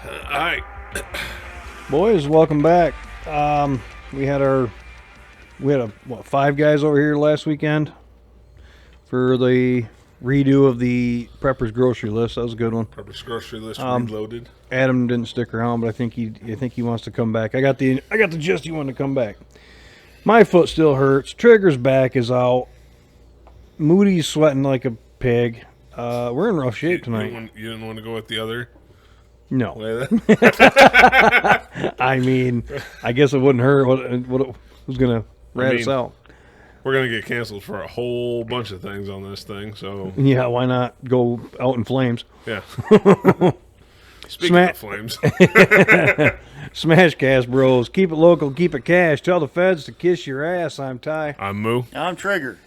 Alright. Boys, welcome back. We had five guys over here last weekend for the redo of the Prepper's grocery list. That was a good one. Prepper's grocery list reloaded. Adam didn't stick around, but I think he wants to come back. I got the gist he wanted to come back. My foot still hurts. Trigger's back is out. Moody's sweating like a pig. We're in rough shape tonight. You didn't want to go with the other? No. Way I mean, I guess it wouldn't hurt. Who's going to rat us out? We're going to get canceled for a whole bunch of things on this thing, so... Yeah, why not go out in flames? Yeah. Speaking of flames. SmashCastBros. Keep it local, keep it cash. Tell the feds to kiss your ass. I'm Ty. I'm Moo. I'm Trigger.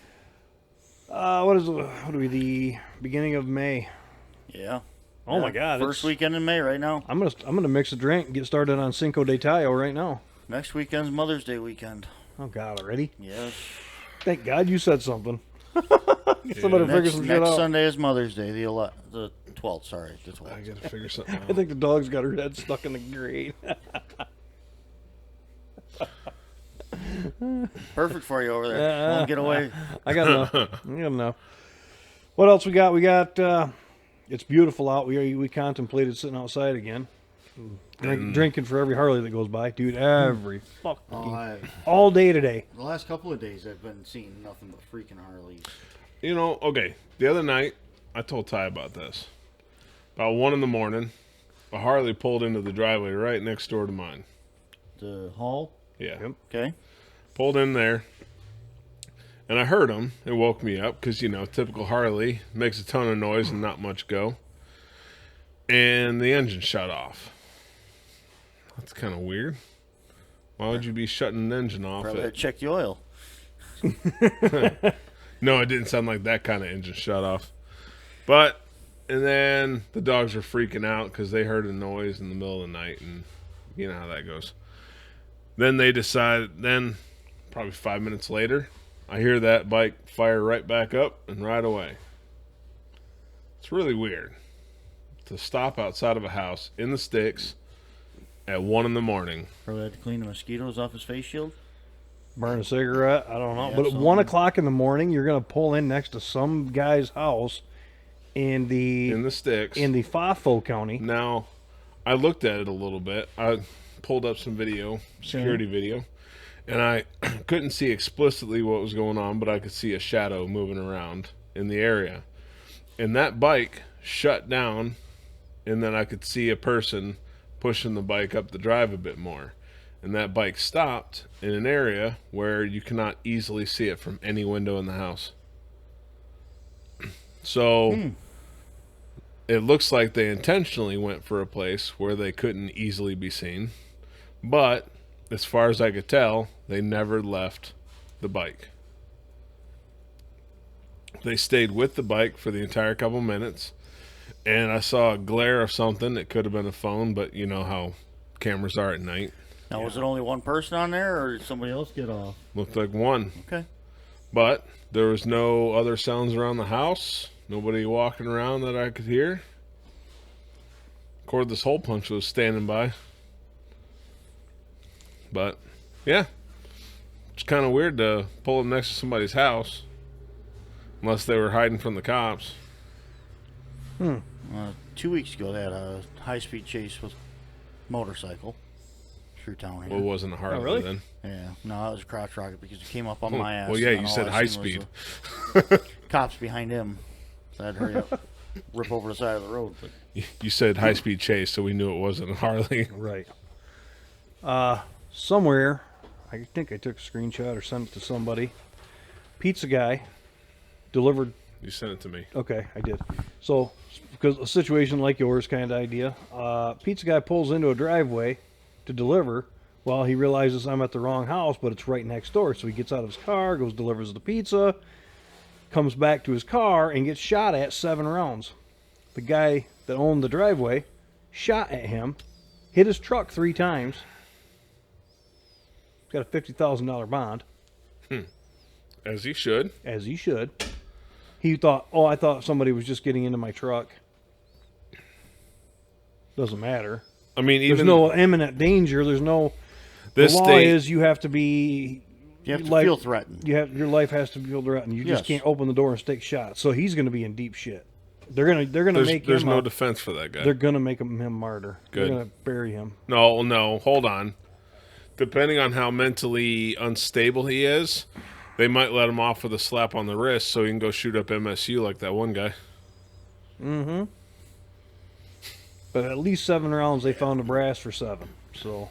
What are we, the beginning of May? Yeah. Oh my God! First weekend in May right now. I'm gonna mix a drink and get started on Cinco de Mayo right now. Next weekend's Mother's Day weekend. Oh God, already? Yes. Thank God you said something. Somebody figure some shit out. Next Sunday is Mother's Day, the 12th. Sorry, the 12th. I gotta figure something out. I think the dog's got her head stuck in the grate. Perfect for you over there. Won't get away. I got enough. What else we got? We got. It's beautiful out. We contemplated sitting outside again, drinking for every Harley that goes by, dude. Every fucking all day today. The last couple of days, I've been seeing nothing but freaking Harleys. You know, okay. The other night, I told Ty about this. About 1 a.m, a Harley pulled into the driveway right next door to mine. The hall. Yeah. Yep. Okay. Pulled in there. And I heard him. It woke me up because, typical Harley makes a ton of noise and not much go. And the engine shut off. That's kind of weird. Why would you be shutting an engine off? Probably check the oil. No, it didn't sound like that kind of engine shut off. And then the dogs were freaking out because they heard a noise in the middle of the night. And you know how that goes. Then they decided, probably 5 minutes later, I hear that bike fire right back up and right away. It's really weird to stop outside of a house in the sticks at 1 a.m. Probably had to clean the mosquitoes off his face shield. Burn a cigarette. I don't know. Yeah, but at 1 o'clock in the morning, you're gonna pull in next to some guy's house in the sticks in the Fafo County. Now, I looked at it a little bit. I pulled up some security video. And I couldn't see explicitly what was going on, but I could see a shadow moving around in the area. And that bike shut down, and then I could see a person pushing the bike up the drive a bit more. And that bike stopped in an area where you cannot easily see it from any window in the house. So it looks like they intentionally went for a place where they couldn't easily be seen. But as far as I could tell, they never left the bike. They stayed with the bike for the entire couple minutes, and I saw a glare of something. It could have been a phone, but you know how cameras are at night. Now, was it only one person on there, or did somebody else get off? Looked like one. Okay. But there was no other sounds around the house. Nobody walking around that I could hear. Of course, this hole punch was standing by. But, yeah, it's kind of weird to pull up next to somebody's house, unless they were hiding from the cops. 2 weeks ago, they had a high-speed chase with motorcycle through town here. Well, it wasn't a Harley really? then. Yeah, no, it was a crotch rocket because it came up on my ass. Well, yeah, and you all said I high seen was speed. the cops behind him. So I had to hurry up, rip over the side of the road. But You said high-speed chase, so we knew it wasn't a Harley. Right. Somewhere, I think I took a screenshot or sent it to somebody. Pizza guy delivered. You sent it to me. Okay, I did. So, because a situation like yours kind of idea, pizza guy pulls into a driveway to deliver. Well, he realizes I'm at the wrong house, but it's right next door. So he gets out of his car, goes, delivers the pizza, comes back to his car, and gets shot at 7 rounds. The guy that owned the driveway shot at him, hit his truck 3 times. Got a $50,000 bond. As he should. As he should. He thought, I thought somebody was just getting into my truck. Doesn't matter. I mean, There's even no imminent danger. There's no. this The law state, is you have to be. You have to like, feel threatened. your life has to feel threatened. You Yes. just can't open the door and stick shots. So he's going to be in deep shit. They're gonna make there's him. no a, defense for that guy. they're gonna make him martyr. Good. They're gonna bury him. No, hold on. Depending on how mentally unstable he is, they might let him off with a slap on the wrist so he can go shoot up MSU like that one guy. Mm-hmm. But at least 7 rounds they found a brass for 7. So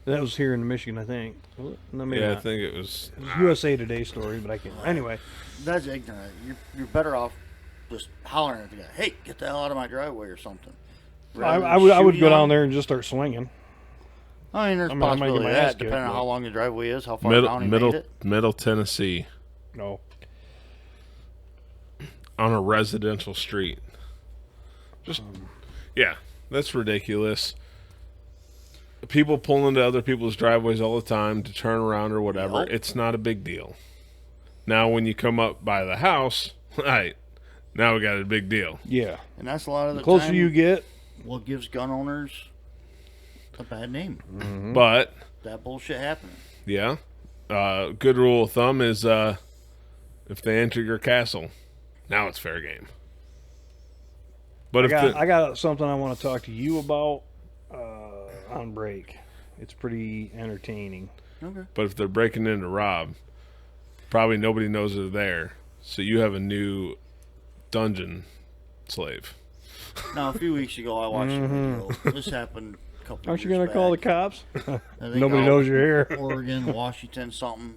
that was here in Michigan, I think. No, maybe Yeah, not. I think it was. It was USA Today story, but I can't. Anyway, That's ignorant. You're better off just hollering at the guy, hey, get the hell out of my driveway or something. I would go down there and just start swinging. I mean, there's I might get possibility my of ass that, kicked, depending on but- how long the driveway is, how far down he made it. Middle Tennessee No. on a residential street. Just yeah, that's ridiculous. People pull into other people's driveways all the time to turn around or whatever. Yep. It's not a big deal. Now, when you come up by the house, right, now we got a big deal. Yeah. And that's a lot of the Closer time you get, what gives gun owners a bad name. Mm-hmm. But That bullshit happening. yeah, good rule of thumb is if they enter your castle, now it's fair game. But I got something I want to talk to you about on break. It's pretty entertaining. Okay. But if they're breaking in to rob, probably nobody knows they're there. So you have a new dungeon slave. Now, a few weeks ago, I watched a video. This happened a couple Mm-hmm. Aren't you years going to call the back. cops? I think Nobody knows you're here. Oregon, Washington, something.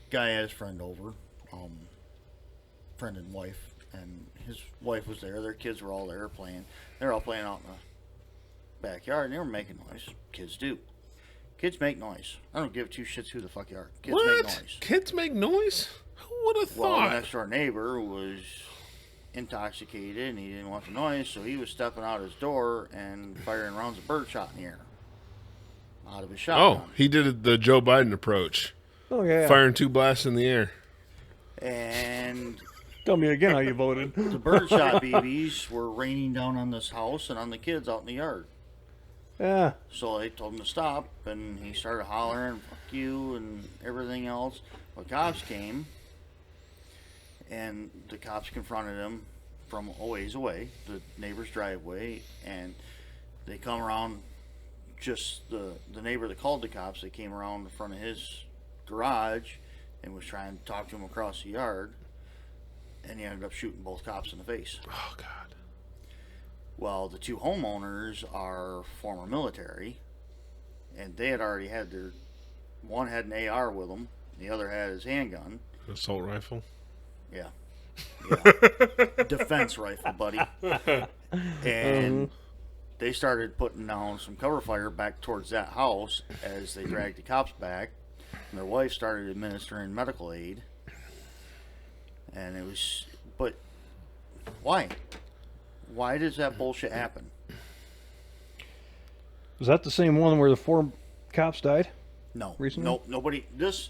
Guy had his friend over, friend and wife, and his wife was there. Their kids were all there playing. They were all playing out in the backyard, and they were making noise. Kids do. Kids make noise. I don't give 2 shits who the fuck you are. Kids make noise. Kids make noise? Who would have Well, the thought? next door neighbor was intoxicated, and he didn't want the noise, so he was stepping out his door and firing rounds of birdshot in the air out of his shotgun. Oh, he did the Joe Biden approach. Oh, yeah. Firing 2 blasts in the air. And Tell me again how you voted. the birdshot BBs were raining down on this house and on the kids out in the yard. Yeah. So they told him to stop, and he started hollering, fuck you, and everything else. Well, cops came, and the cops confronted him from a ways away, the neighbor's driveway, and they come around, just the neighbor that called the cops, they came around the front of his garage and was trying to talk to him across the yard, and he ended up shooting both cops in the face. Oh, God. Well, the 2 homeowners are former military, and they had already had their... One had an AR with him, the other had his handgun. Assault rifle? Yeah. Defense rifle, buddy. And they started putting down some cover fire back towards that house as they dragged the cops back. And their wife started administering medical aid. And it was... But why? Why does that bullshit happen? Was that the same one where the 4 cops died? No. Recently? No, nobody... This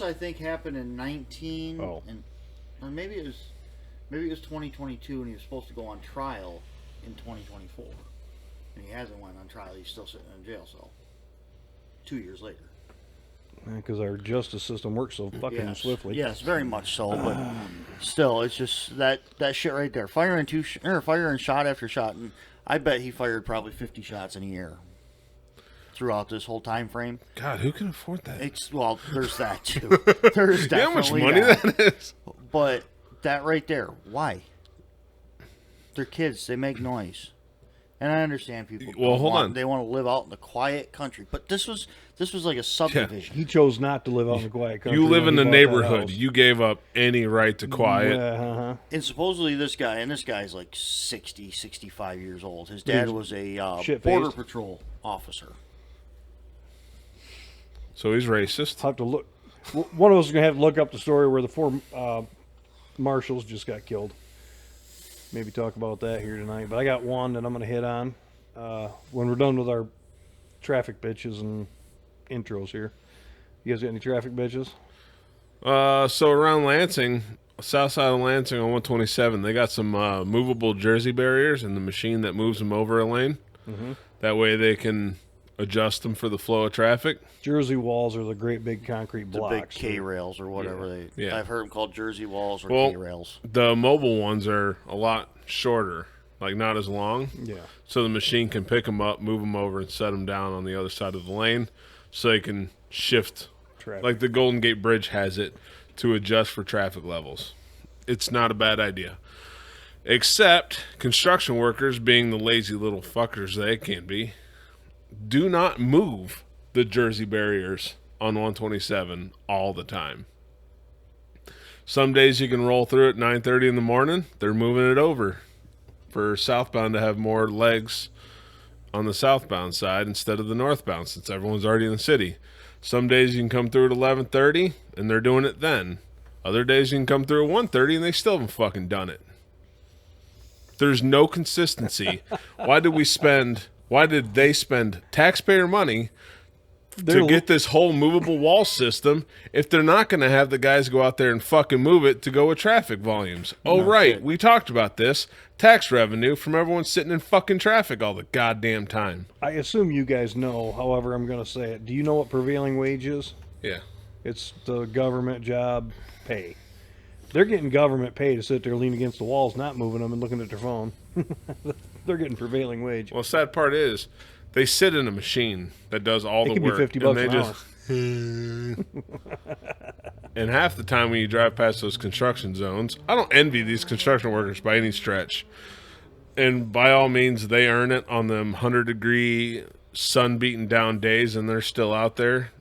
I think happened in 19... Oh. Or maybe it was 2022, and he was supposed to go on trial in 2024. And he hasn't went on trial. He's still sitting in a jail cell. 2 years later. Because our justice system works so fucking swiftly. Yes, very much so. But still, it's just that shit right there. Firing shot after shot, and I bet he fired probably 50 shots in a year throughout this whole time frame. God, who can afford that? Well, there's that too. There's You know how much definitely money that is? But that right there, why? They're kids. They make noise. And I understand people. Well, hold on. They want to live out in the quiet country, but this was like a subdivision. He chose not to live out in the quiet country. You live when in he the bought that neighborhood. house. You gave up any right to quiet. Yeah, And supposedly this guy's like 60, 65 years old. His dad was a border patrol officer. So he's racist. I'll have to look. One of us is going to have to look up the story where the 4 marshals just got killed. Maybe talk about that here tonight. But I got one that I'm going to hit on when we're done with our traffic bitches and intros here. You guys got any traffic bitches? So around Lansing, south side of Lansing on 127, they got some movable Jersey barriers and the machine that moves them over a lane. Mm-hmm. That way they can adjust them for the flow of traffic. Jersey walls are the great big concrete The blocks. big K-rails or whatever Yeah. I've heard them called Jersey walls or Well, K-rails. The mobile ones are a lot shorter, like not as long. Yeah. So the machine can pick them up, move them over, and set them down on the other side of the lane so they can shift, Traffic. like the Golden Gate Bridge has it, to adjust for traffic levels. It's not a bad idea. Except construction workers, being the lazy little fuckers they can be, do not move the Jersey barriers on 127 all the time. Some days you can roll through at 9:30 in the morning. They're moving it over for southbound to have more legs on the southbound side instead of the northbound, since everyone's already in the city. Some days you can come through at 11:30 and they're doing it then. Other days you can come through at 1:30 and they still haven't fucking done it. There's no consistency. Why did they spend taxpayer money to get this whole movable wall system if they're not going to have the guys go out there and fucking move it to go with traffic volumes? Oh, right. We talked about this. Tax revenue from everyone sitting in fucking traffic all the goddamn time. I assume you guys know, however I'm going to say it. Do you know what prevailing wage is? Yeah. It's the government job pay. They're getting government pay to sit there leaning against the walls, not moving them and looking at their phone. They're getting prevailing wage. Well, the sad part is they sit in a machine that does all the It could work. be 50 bucks and an they And half the time when you drive past those construction zones, I don't envy these construction workers by any stretch. And by all means, they earn it on them 100-degree, sun-beaten down days, and they're still out there.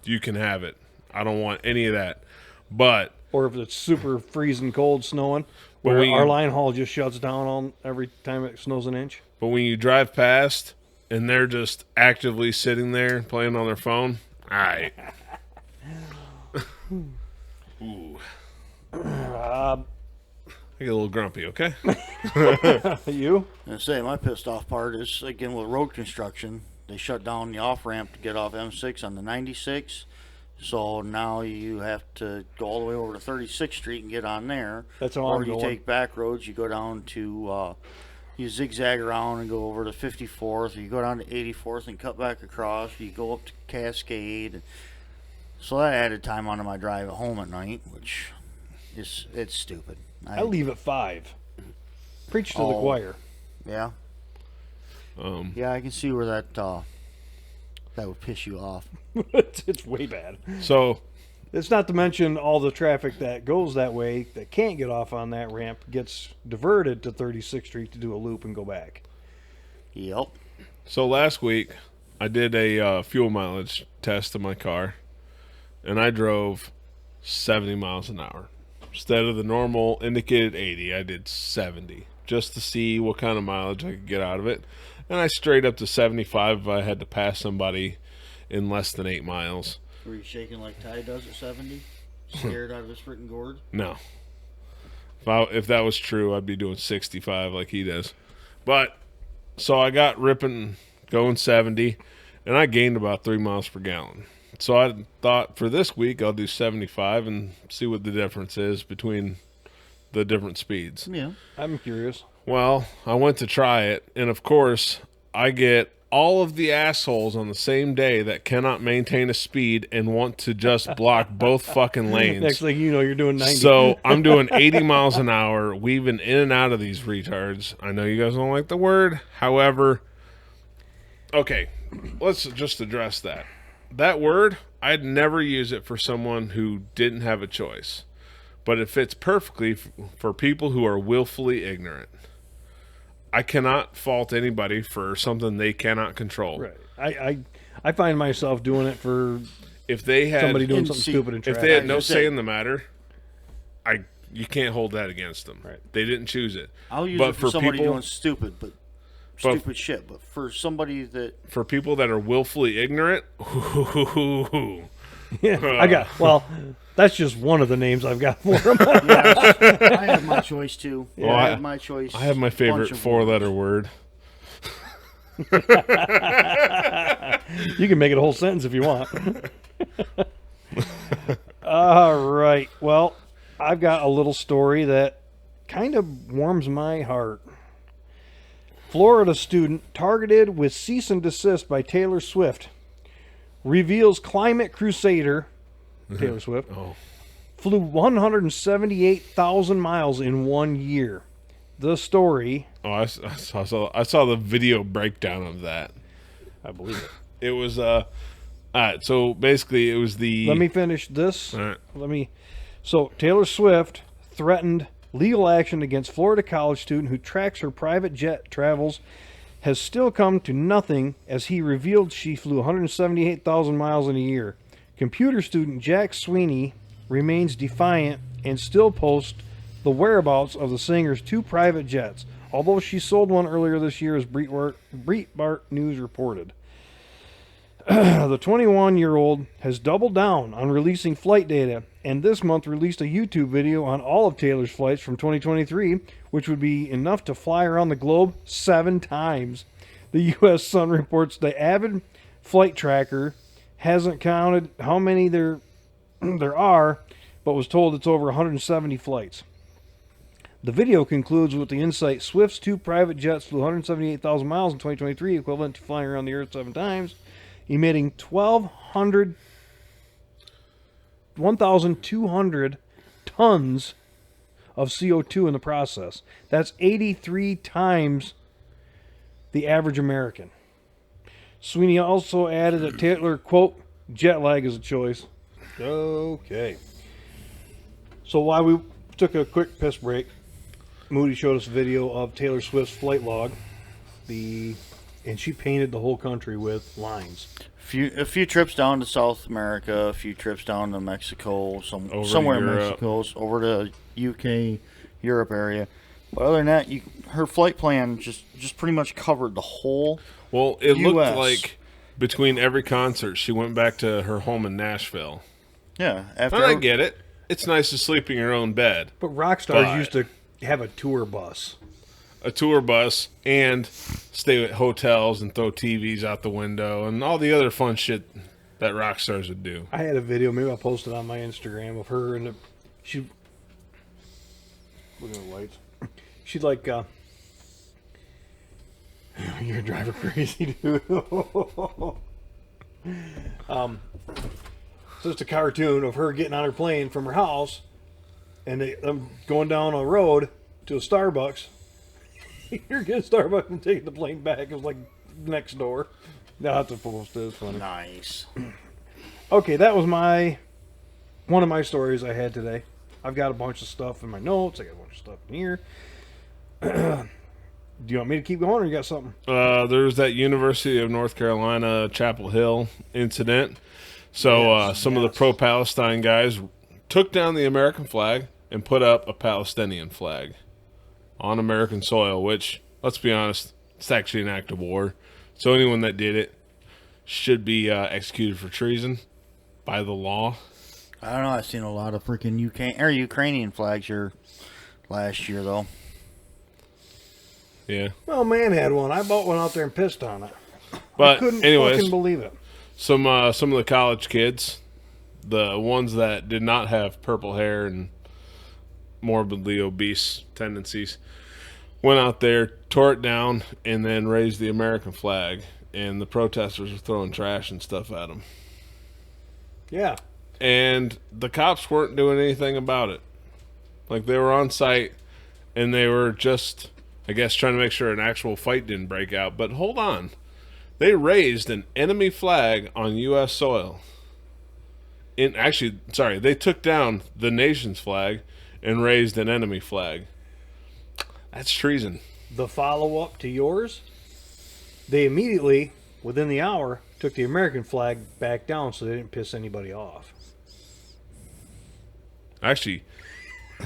You can have it. I don't want any of that. But Or if it's super freezing cold, snowing, But where when you- our line haul just shuts down on every time it snows an inch. But when you drive past and they're just actively sitting there playing on their phone, all right. Ooh. I get a little grumpy, okay? You? And say my pissed off part is again with road construction. They shut down the off ramp to get off M6 on the 96. So now you have to go all the way over to 36th Street and get on there. That's how or I'm you going. take back roads. You go down to you zigzag around and go over to 54th. Or you go down to 84th and cut back across. You go up to Cascade. So that added time onto my drive home at night, which is it's stupid. I leave at 5. Preach to the Oh. choir. Yeah. Yeah, I can see where that would piss you off. It's way bad. So, It's not to mention all the traffic that goes that way that can't get off on that ramp gets diverted to 36th Street to do a loop and go back. Yep. last week, I did a fuel mileage test of my car, and I drove 70 miles an hour. Instead of the normal indicated 80, I did 70, just to see what kind of mileage I could get out of it. And I straight up to 75 if I had to pass somebody in less than 8 miles. Were you shaking like Ty does at 70? Scared out of his freaking gourd? No. If that was true, I'd be doing 65 like he does. But, so I got ripping, going 70, and I gained about 3 miles per gallon. So I thought for this week I'll do 75 and see what the difference is between the different speeds. Yeah. I'm curious. Well, I went to try it, and of course, I get all of the assholes on the same day that cannot maintain a speed and want to just block both fucking lanes. Next thing you know, you're doing 90. So I'm doing 80 miles an hour, weaving in and out of these retards. I know you guys don't like the word. However, okay, let's just address that. That word, I'd never use it for someone who didn't have a choice. But it fits perfectly for people who are willfully ignorant. I cannot fault anybody for something they cannot control. Right. I find myself doing it for If they had somebody doing and something see, stupid in if traffic. they had no Like I say said- in the matter, you can't hold that against them. Right. They didn't choose it. I'll use But it for somebody people, doing stupid shit. But for somebody that for people that are willfully ignorant, Yeah, that's just one of the names I've got for them. I have my choice too. Well, I have my choice. I have my favorite bunch of 4-letter word. You can make it a whole sentence if you want. All right. Well, I've got a little story that kind of warms my heart. Florida student targeted with cease and desist by Taylor Swift reveals climate crusader, Taylor Swift, Oh, flew 178,000 miles in 1 year. The story, I saw the video breakdown of that. I believe it. It was all right. So basically, it was the. Let me finish this. All right. So Taylor Swift threatened legal action against Florida college student who tracks her private jet travels has still come to nothing as he revealed she flew 178,000 miles in a year. Computer student Jack Sweeney remains defiant and still posts the whereabouts of the singer's 2 private jets, although she sold one earlier this year, as Breitbart News reported. The 21-year-old has doubled down on releasing flight data, and this month released a YouTube video on all of Taylor's flights from 2023, which would be enough to fly around the globe 7 times. The U.S. Sun reports the avid flight tracker hasn't counted how many there are, but was told it's over 170 flights. The video concludes with the insight: Swift's 2 private jets flew 178,000 miles in 2023, equivalent to flying around the Earth 7 times, emitting 1,200 tons of CO2 in the process. That's 83 times the average American. Sweeney also added that Taylor, quote, jet lag is a choice. Okay. So while we took a quick piss break, Moody showed us a video of Taylor Swift's flight log, and she painted the whole country with lines. A few trips down to South America, a few trips down to Mexico, somewhere in Mexico, over to UK, Europe area. But other than that, her flight plan just pretty much covered the whole. Well, it US. looked like between every concert, she went back to her home in Nashville. Yeah, And I get it. It's nice to sleep in your own bed. But rock stars used to have a tour bus. A tour bus and stay at hotels and throw TVs out the window and all the other fun shit that rock stars would do. I had a video, maybe I'll post it on my Instagram, of her and she. Look at the lights. She'd like, you're a driver crazy, dude. So it's a cartoon of her getting on her plane from her house, and I'm going down a road to a Starbucks. You're getting Starbucks and taking the plane back. It was like next door. I'll have to post this. Funny. Nice. Okay, that was one of my stories I had today. I've got a bunch of stuff in my notes. I got a bunch of stuff in here. Do you want me to keep going, or you got something? There's that University of North Carolina Chapel Hill incident. So some of the pro-Palestine guys took down the American flag and put up a Palestinian flag on American soil, which, let's be honest, it's actually an act of war. So anyone that did it should be executed for treason by the law. I don't know. I've seen a lot of freaking Ukrainian flags here last year, though. Yeah. Well, man had one. I bought one out there and pissed on it. But I couldn't anyways, fucking believe it. some of the college kids, the ones that did not have purple hair and morbidly obese tendencies, went out there, tore it down, and then raised the American flag. And the protesters were throwing trash and stuff at them. Yeah. And the cops weren't doing anything about it. Like, they were on site, and they were just, I guess, trying to make sure an actual fight didn't break out. But hold on. They raised an enemy flag on U.S. soil. They took down the nation's flag and raised an enemy flag. That's treason. The follow-up to yours, they immediately, within the hour, took the American flag back down so they didn't piss anybody off. Actually,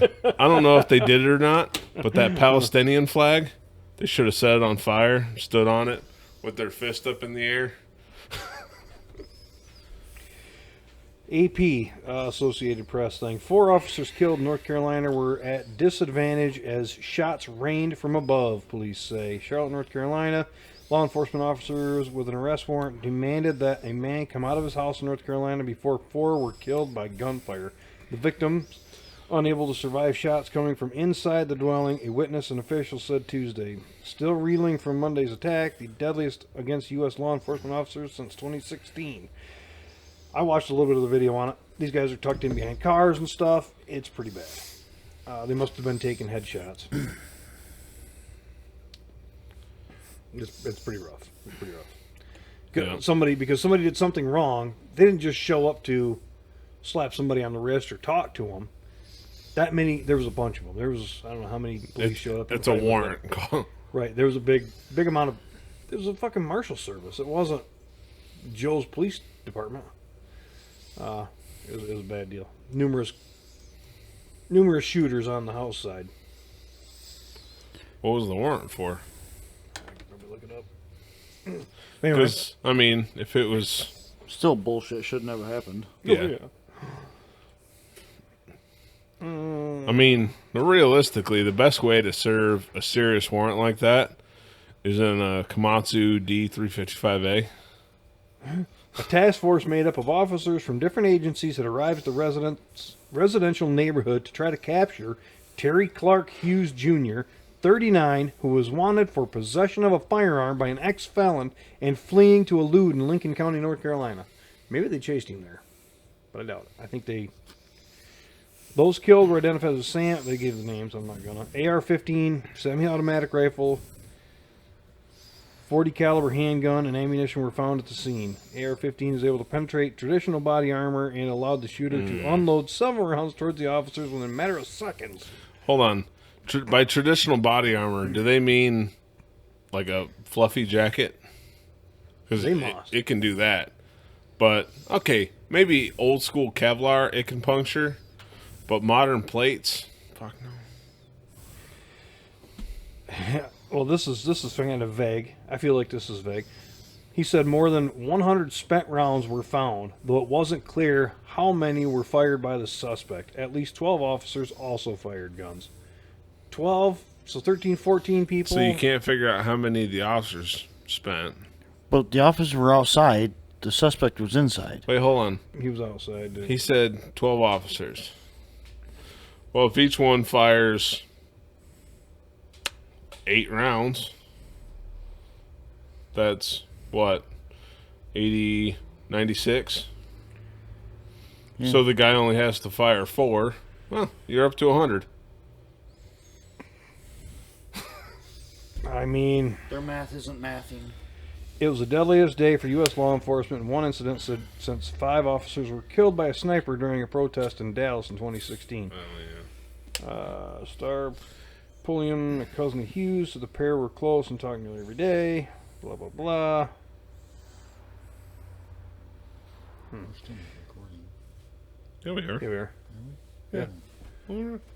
I don't know if they did it or not, but that Palestinian flag, they should have set it on fire, stood on it with their fist up in the air. AP, Associated Press thing. 4 officers killed in North Carolina were at disadvantage as shots rained from above, police say. Charlotte, North Carolina, law enforcement officers with an arrest warrant demanded that a man come out of his house in North Carolina before 4 were killed by gunfire. The victims Unable to survive shots coming from inside the dwelling, a witness and official said Tuesday. Still reeling from Monday's attack, the deadliest against U.S. law enforcement officers since 2016. I watched a little bit of the video on it. These guys are tucked in behind cars and stuff. It's pretty bad. They must have been taking headshots. It's pretty rough. It's pretty rough. Yeah. Because somebody did something wrong. They didn't just show up to slap somebody on the wrist or talk to them. There was a bunch of them. There was, I don't know how many police showed up. It's a warrant call. Right. There was a big amount of, it was a fucking marshal service. It wasn't Joe's police department. It was a bad deal. Numerous shooters on the house side. What was the warrant for? I could probably look it up. Because, Anyways. I mean, if it was... Still bullshit. Should never happened. Yeah. I mean, realistically, the best way to serve a serious warrant like that is in a Komatsu D355A. A task force made up of officers from different agencies had arrived at the residential neighborhood to try to capture Terry Clark Hughes Jr., 39, who was wanted for possession of a firearm by an ex-felon and fleeing to elude in Lincoln County, North Carolina. Maybe they chased him there, but I doubt it. I think those killed were identified as Sam. They gave the names. I'm not gonna. AR-15 semi-automatic rifle, 40 caliber handgun, and ammunition were found at the scene. AR-15 is able to penetrate traditional body armor and allowed the shooter to unload several rounds towards the officers within a matter of seconds. Hold on. By traditional body armor, do they mean like a fluffy jacket? Because it can do that. But, okay, maybe old school Kevlar it can puncture, but modern plates? Fuck no. Well, this is kind of vague. I feel like this is vague. He said more than 100 spent rounds were found, though it wasn't clear how many were fired by the suspect. At least 12 officers also fired guns. 12, so 13, 14 people. So you can't figure out how many the officers spent. But the officers were outside. The suspect was inside. Wait, hold on. He was outside. He said 12 officers. Well, if each one fires 8 rounds, that's what? 80, 96? Yeah. So the guy only has to fire 4. Well, you're up to 100. I mean, their math isn't mathing. It was the deadliest day for U.S. law enforcement in one incident since 5 officers were killed by a sniper during a protest in Dallas in 2016. Oh, yeah. Star Pulliam, a cousin of Hughes, so the pair were close and talking nearly every day. Blah, blah, blah. Here we are. Here we are. Yeah.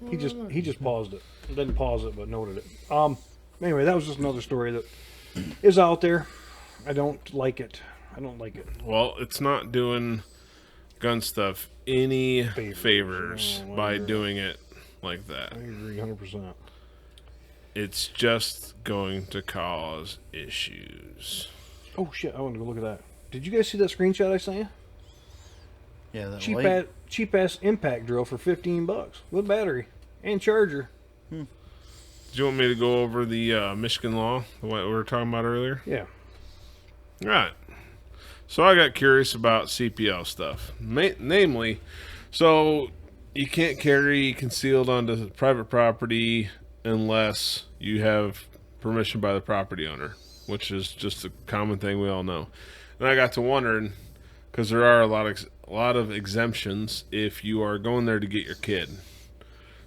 He just paused it. Didn't pause it, but noted it. Anyway, that was just another story that is out there. I don't like it. Well, it's not doing gun stuff any favors by doing it like that. I agree 100%. It's just going to cause issues. Oh, shit. I want to go look at that. Did you guys see that screenshot I sent you? Yeah, that cheap ass impact drill for $15 with battery and charger. Do you want me to go over the Michigan law, what we were talking about earlier? Yeah. All right. So I got curious about CPL stuff. Namely, so you can't carry concealed onto private property unless you have permission by the property owner, which is just a common thing we all know. And I got to wondering, because there are a lot of exemptions if you are going there to get your kid.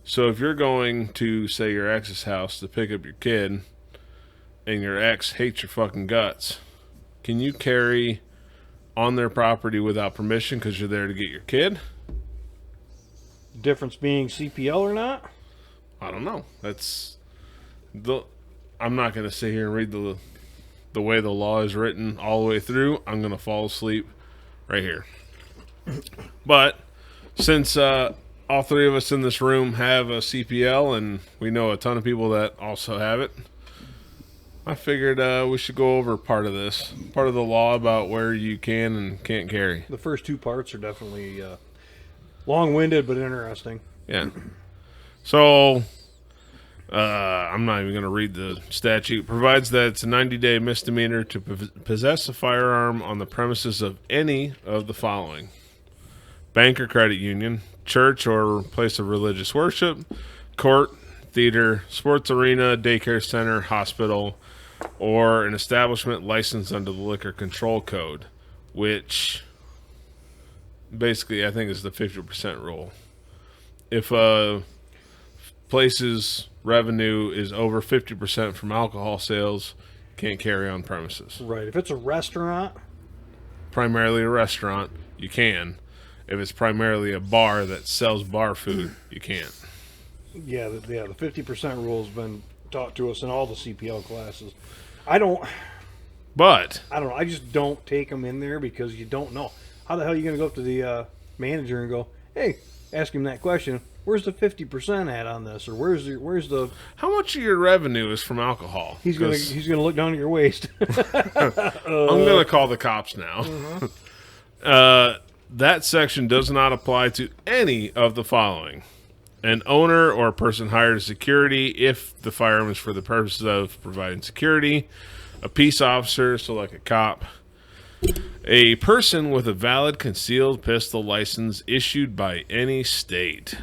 So if you're going to, say, your ex's house to pick up your kid, and your ex hates your fucking guts, can you carry on their property without permission because you're there to get your kid? Difference being CPL or not? I don't know. I'm not going to sit here and read the way the law is written all the way through. I'm going to fall asleep right here. But since all 3 of us in this room have a CPL, and we know a ton of people that also have it, I figured we should go over part of the law about where you can and can't carry. The first 2 parts are definitely long-winded but interesting. Yeah. So, I'm not even going to read the statute. Provides that it's a 90-day misdemeanor to possess a firearm on the premises of any of the following: bank or credit union, church or place of religious worship, court, theater, sports arena, daycare center, hospital, or an establishment licensed under the Liquor Control Code, which basically I think is the 50% rule. If a place's revenue is over 50% from alcohol sales, you can't carry on premises. Right. If it's a restaurant, Primarily a restaurant, you can. If it's primarily a bar that sells bar food, you can't. the 50% rule has been taught to us in all the CPL classes. I don't But know. I just don't take them in there because you don't know. How the hell are you going to go up to the manager and go, hey, ask him that question? Where's the 50% at on this, or where's the? how much of your revenue is from alcohol? He's gonna look down at your waist. I'm gonna call the cops now. That section does not apply to any of the following: an owner or a person hired as security if the firearm is for the purposes of providing security, a peace officer, so like a cop, a person with a valid concealed pistol license issued by any state.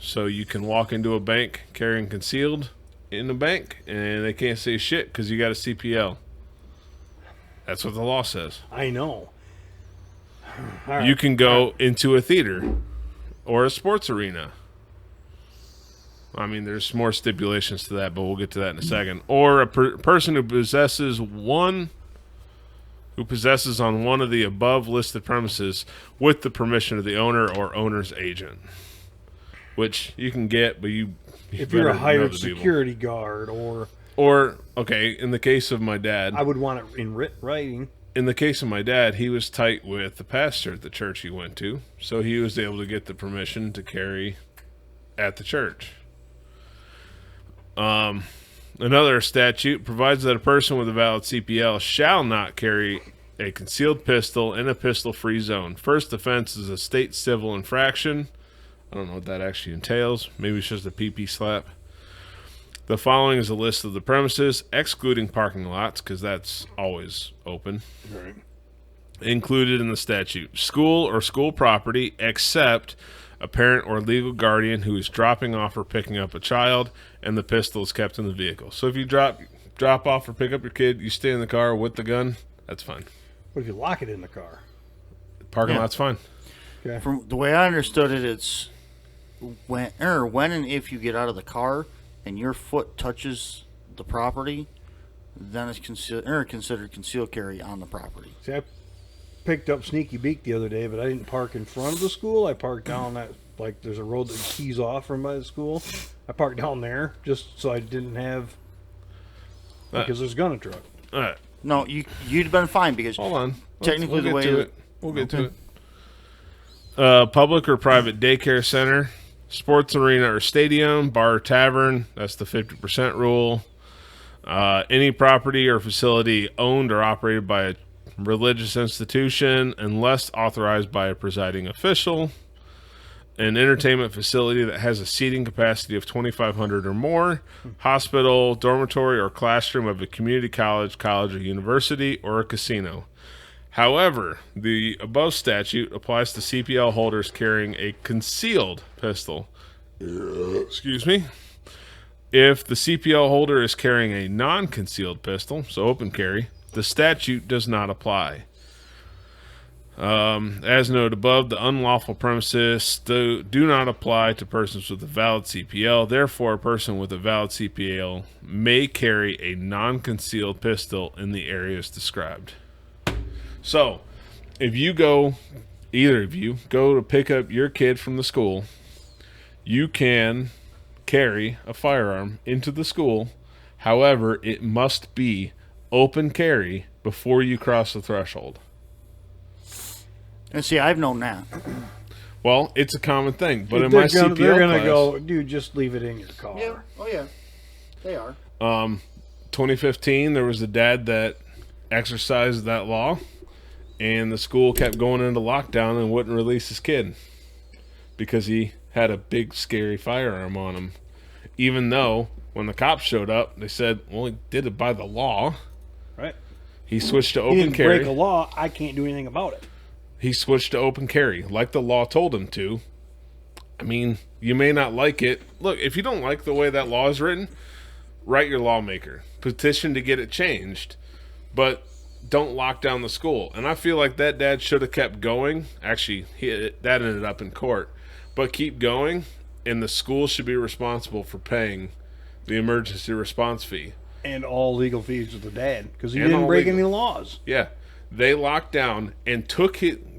So you can walk into a bank carrying concealed in a bank, and they can't say shit because you got a CPL. That's what the law says. I know. All right. You can go into a theater or a sports arena. I mean, there's more stipulations to that, but we'll get to that in a second. Or a person who possesses on one of the above listed premises with the permission of the owner or owner's agent. Which you can get, but if you're a hired security guard or okay, in the case of my dad, I would want it in writing. In the case of my dad, he was tight with the pastor at the church he went to, so he was able to get the permission to carry at the church. Another statute provides that a person with a valid CPL shall not carry a concealed pistol in a pistol-free zone. First offense is a state civil infraction. I don't know what that actually entails. Maybe it's just a PP slap. The following is a list of the premises, excluding parking lots, because that's always open. Right. Included in the statute: school or school property, except a parent or legal guardian who is dropping off or picking up a child, and the pistol is kept in the vehicle. So if you drop off or pick up your kid, you stay in the car with the gun, that's fine. What if you lock it in the car? Parking lot's fine. Okay. From the way I understood it, it's when and if you get out of the car and your foot touches the property, then it's considered concealed carry on the property. See, I picked up Sneaky Beak the other day, but I didn't park in front of the school. I parked down that, like, there's a road that keys off from by the school. I parked down there just so I didn't have, because there's a gun truck. All right. No, you'd have been fine because Hold on. technically we'll the way get to it. We'll get to it. Public or private daycare center, sports arena or stadium, bar or tavern, that's the 50% rule. Any property or facility owned or operated by a religious institution unless authorized by a presiding official. An entertainment facility that has a seating capacity of 2,500 or more. Hospital, dormitory, or classroom of a community college, college or university, or a casino. However, the above statute applies to CPL holders carrying a concealed pistol. Excuse me. If the CPL holder is carrying a non-concealed pistol, so open carry, the statute does not apply. As noted above, the unlawful premises do not apply to persons with a valid CPL. Therefore, a person with a valid CPL may carry a non-concealed pistol in the areas described. So, if either of you go to pick up your kid from the school, you can carry a firearm into the school. However, it must be open carry before you cross the threshold. And see, I've known that. Well, it's a common thing, but in my CPL they're gonna class, go, dude, just leave it in your car. Yeah. Oh yeah. They are. 2015, there was a dad that exercised that law, and the school kept going into lockdown and wouldn't release his kid because he had a big, scary firearm on him. even though when the cops showed up, they said, well, he did it by the law. Right. He switched to He open didn't carry. break a law. I can't do anything about it. He switched to open carry, like the law told him to. I mean, you may not like it. Look, if you don't like the way that law is written, write your lawmaker. Petition to get it changed. But don't lock down the school. And I feel like that dad should have kept going. Actually, that ended up in court. But keep going, and the school should be responsible for paying the emergency response fee. And all legal fees to the dad, because he And didn't all break legal. any laws. Yeah. They locked down and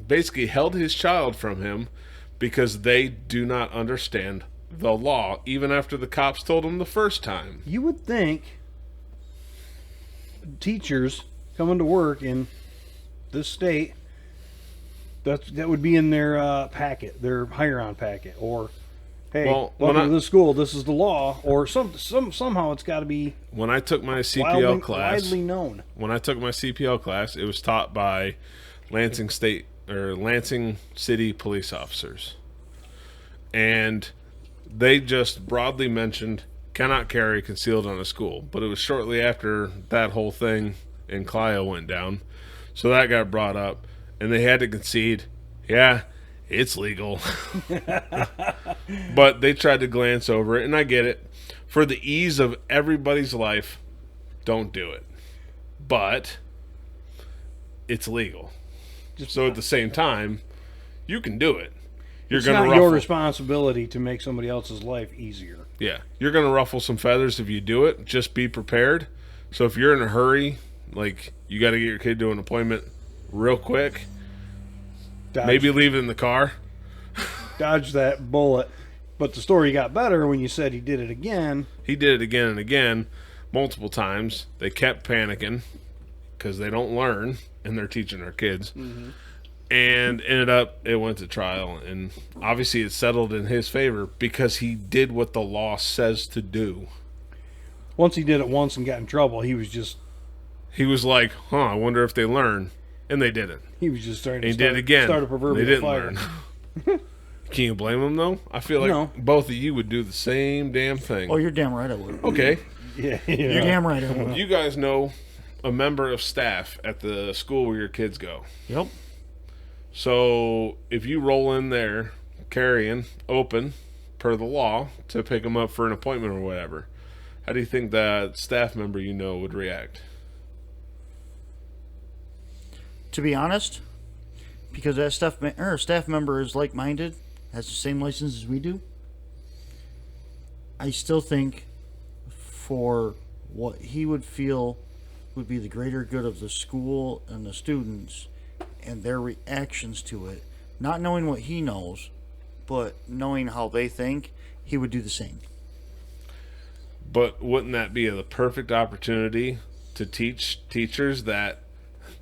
basically held his child from him because they do not understand the law, even after the cops told them the first time. You would think teachers coming to work in this state, that would be in their packet, their hire-on packet, or hey, Well, welcome to this school. This is the law, or somehow it's got to be When I took my CPL class, widely known. when I took my CPL class, it was taught by Lansing City police officers. And they just broadly mentioned cannot carry concealed on a school. But it was shortly after that whole thing in Clio went down. So that got brought up. And they had to concede, yeah, it's legal. But they tried to glance over it, and I get it. For the ease of everybody's life, don't do it. But it's legal. So at the same time, you can do it. You're It's going to not ruffle. your responsibility to make somebody else's life easier. Yeah, you're going to ruffle some feathers if you do it. Just be prepared. So if you're in a hurry, like you got to get your kid to an appointment real quick, maybe leave it in the car. Dodge that bullet. But the story got better when you said he did it again. He did it again and again, multiple times. They kept panicking because they don't learn, and they're teaching their kids. Mm-hmm. And ended up, it went to trial, and obviously it settled in his favor because he did what the law says to do. Once he did it once and got in trouble, he was just like, I wonder if they learn. And they didn't. starting He to did it again. start a They proverbial didn't fire. learn. Can you blame them, though? I feel like No. both of you would do the same damn thing. Oh, you're damn right I would. Okay. Yeah, You're damn right I would. You guys know a member of staff at the school where your kids go. Yep. So if you roll in there carrying open per the law to pick them up for an appointment or whatever, how do you think that staff member you know would react? To be honest, because that staff member is like-minded, has the same license as we do, I still think for what he would feel would be the greater good of the school and the students and their reactions to it, not knowing what he knows, but knowing how they think, he would do the same. But wouldn't that be the perfect opportunity to teach teachers that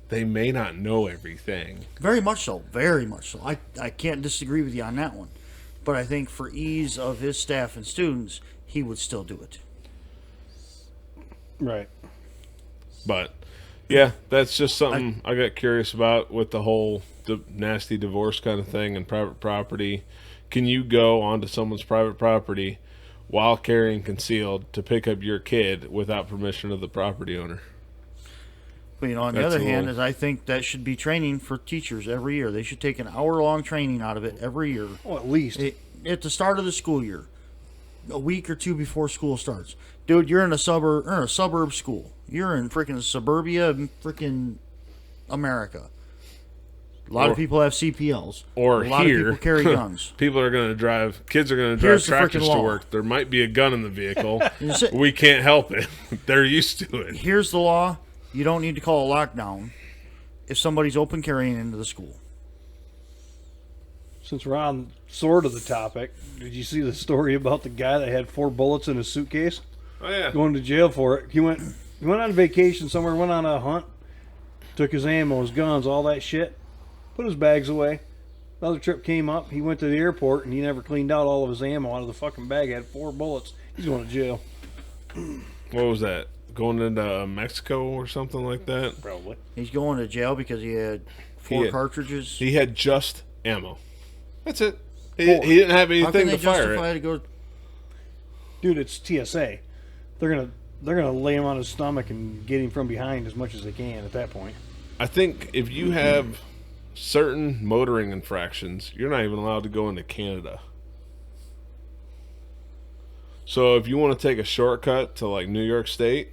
they may not know everything? Very much so. Very much so. I can't disagree with you on that one. But I think for ease of his staff and students, he would still do it. Right. But, yeah, that's just something I got curious about with the whole nasty divorce kind of thing and private property. Can you go onto someone's private property while carrying concealed to pick up your kid without permission of the property owner? But, on the other hand, I think that should be training for teachers every year. They should take an hour-long training out of it every year. Well, at least. At the start of the school year, a week or two before school starts. Dude, you're in a suburb school. You're in freaking suburbia, freaking America. A lot of people have CPLs. Or a lot here, of people carry guns. kids are going to drive Here's the tractors freaking to law. work. There might be a gun in the vehicle. Is it- We can't help it. They're used to it. Here's the law. You don't need to call a lockdown if somebody's open carrying into the school. Since we're on sort of the topic, did you see the story about the guy that had 4 bullets in his suitcase? Oh, yeah. Going to jail for it. He went on vacation somewhere, went on a hunt, took his ammo, his guns, all that shit, put his bags away. Another trip came up. He went to the airport and he never cleaned out all of his ammo out of the fucking bag. He had 4 bullets. He's going to jail. What was that? Going into Mexico or something like that? Probably. He's going to jail because he had 4 cartridges. He had just ammo. That's it. He 4. didn't have How can anything they to fire justify it. to go? Dude, it's TSA. They're gonna lay him on his stomach and get him from behind as much as they can at that point. I think if you have certain motoring infractions, you're not even allowed to go into Canada. So if you want to take a shortcut to like New York State,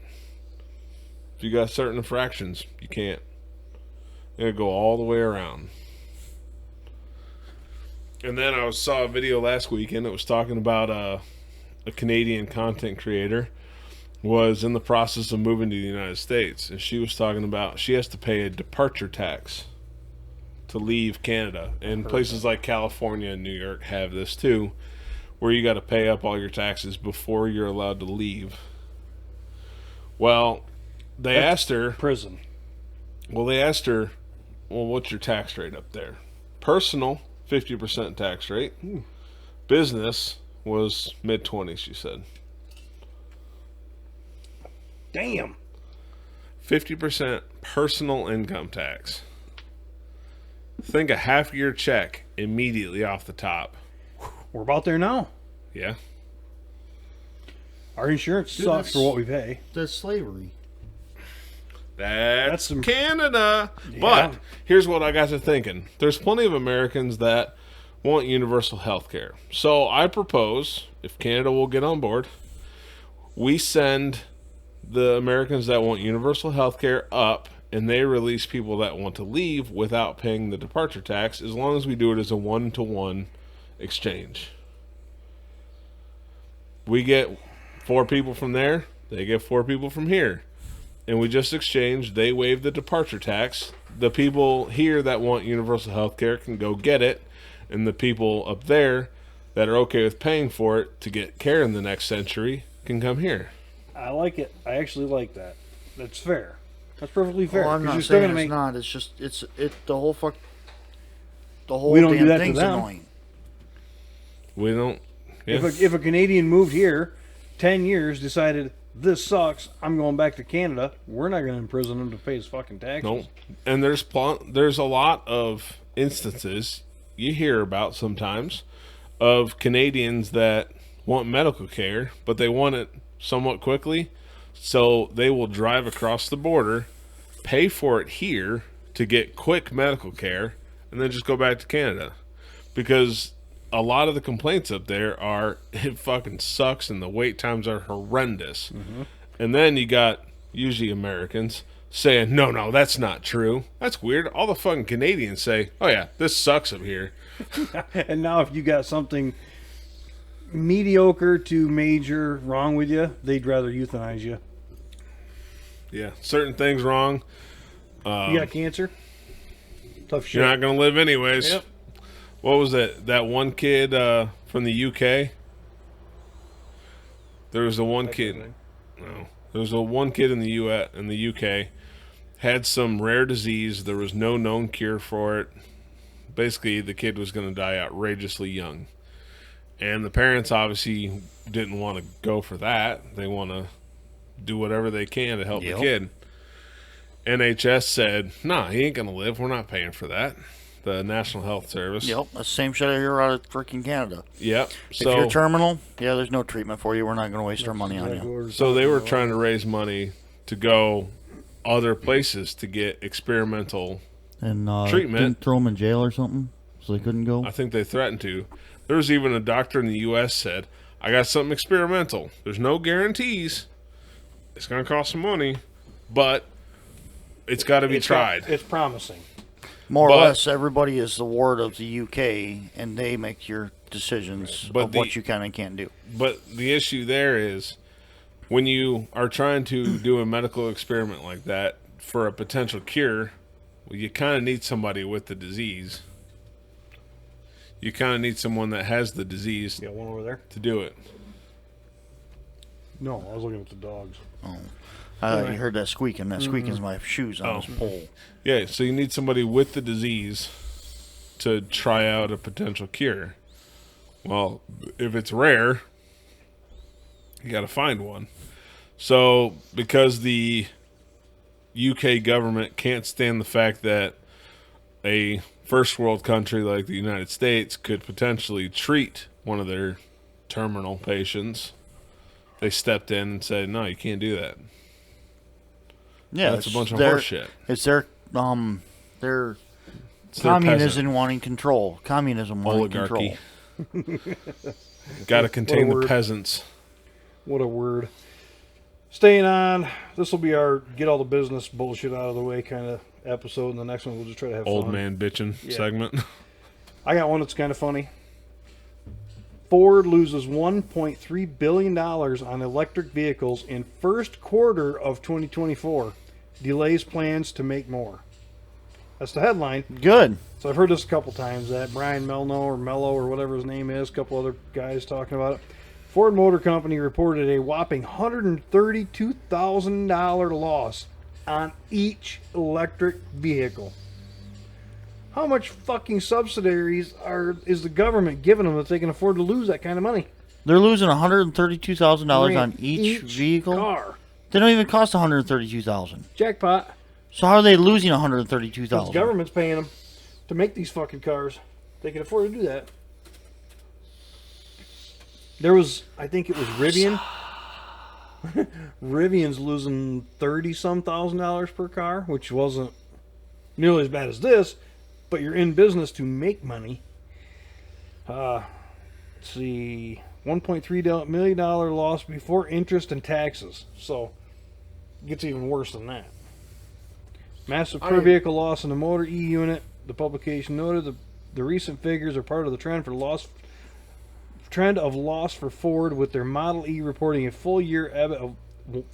if you got certain infractions, you can't. You gotta go all the way around. And then I saw a video last weekend that was talking about a Canadian content creator was in the process of moving to the United States, and she was talking about she has to pay a departure tax to leave Canada. And places like California and New York have this too, where you got to pay up all your taxes before you're allowed to leave. Well, they asked her, Prison. well, what's your tax rate up there? Personal, 50% tax rate. Business was mid-20s, she said. Damn. 50% personal income tax. Think a half year check immediately off the top. We're about there now. Yeah. Our insurance sucks for what we pay. That's slavery. That's some- Canada. Yeah. But here's what I got to thinking. There's plenty of Americans that want universal health care. So I propose, if Canada will get on board, we send the Americans that want universal health care up, and they release people that want to leave without paying the departure tax, as long as we do it as a 1-to-1 exchange. We get 4 people from there, they get 4 people from here. And we just exchange, they waive the departure tax. The people here that want universal health care can go get it, and the people up there that are okay with paying for it to get care in the next century can come here. I like it. I actually like that. That's fair. That's perfectly fair. Well, I'm 'cause not you're still saying gonna it's not. It's just the whole We don't do damn that to thing's them. annoying. We don't. Yeah. If a Canadian moved here, 10 years, decided this sucks, I'm going back to Canada, we're not going to imprison him to pay his fucking taxes. No. And there's a lot of instances you hear about sometimes of Canadians that want medical care, but they want it somewhat quickly. So they will drive across the border, pay for it here to get quick medical care, and then just go back to Canada. Because a lot of the complaints up there are it fucking sucks and the wait times are horrendous. Mm-hmm. And then you got usually Americans saying, no, that's not true. That's weird. All the fucking Canadians say, oh yeah, this sucks up here. And now if you got something mediocre to major wrong with you, they'd rather euthanize you. Yeah, certain things wrong. You got cancer? Tough shit. You're not going to live anyways. Yep. What was it? That one kid from the UK? There was a one kid. No, there was a one kid in the UK had some rare disease. There was no known cure for it. Basically, the kid was going to die outrageously young, and the parents obviously didn't want to go for that. They want to do whatever they can to help the kid. NHS said, "Nah, he ain't going to live. We're not paying for that." The National Health Service. Yep, that's the same shit I hear out of freaking Canada. Yep. So if you're terminal, there's no treatment for you. We're not going to waste our money on you. So they were trying to raise money to go other places to get experimental And treatment. didn't throw them in jail or something, so they couldn't go. I think they threatened to. There was even a doctor in the U.S. said, I got something experimental. There's no guarantees. It's going to cost some money, but it's got to be tried. It's promising. More or But- less, everybody is the ward of the UK, and they make your decisions But of what you can and can't do. But the issue there is when you are trying to do a medical experiment like that for a potential cure, well, you kind of need somebody with the disease. You kind of need someone that has the disease You got one over there? to do it. No, I was looking at the dogs. You heard that squeaking. That squeaking's my shoes on this pole. Yeah, so you need somebody with the disease to try out a potential cure. Well, if it's rare, you got to find one. So, because the UK government can't stand the fact that a first world country like the United States could potentially treat one of their terminal patients, they stepped in and said, "No, you can't do that." Yeah, That's a it's bunch of their- horse shit. It's their It's their communism peasant wanting control. Communism wanting oligarchy. control. Got to contain the word. peasants. What a word. Staying on, this will be our get all the business bullshit out of the way kind of episode, and the next one we'll just try to have Old fun. man bitching Yeah. segment. I got one that's kind of funny. Ford loses $1.3 billion on electric vehicles in first quarter of 2024. Delays plans to make more. That's the headline. Good. So I've heard this a couple times, that Brian Melno or Mello or whatever his name is, a couple other guys talking about it. Ford Motor Company reported a whopping $132,000 loss on each electric vehicle. How much fucking subsidies is the government giving them that they can afford to lose that kind of money? They're losing $132,000 on Grand. each vehicle. Car. They don't even cost $132,000. Jackpot. So how are they losing The $132,000? government's paying them to make these fucking cars. They can afford to do that. There was, I think it was Rivian. Rivian's losing $30-some thousand per car, which wasn't nearly as bad as this, but you're in business to make money. Let's see, $1.3 million loss before interest and taxes. So it gets even worse than that. Massive per vehicle loss in the Motor E unit. The publication noted the recent figures are part of the trend of loss for Ford, with their Model E reporting a full year EBIT of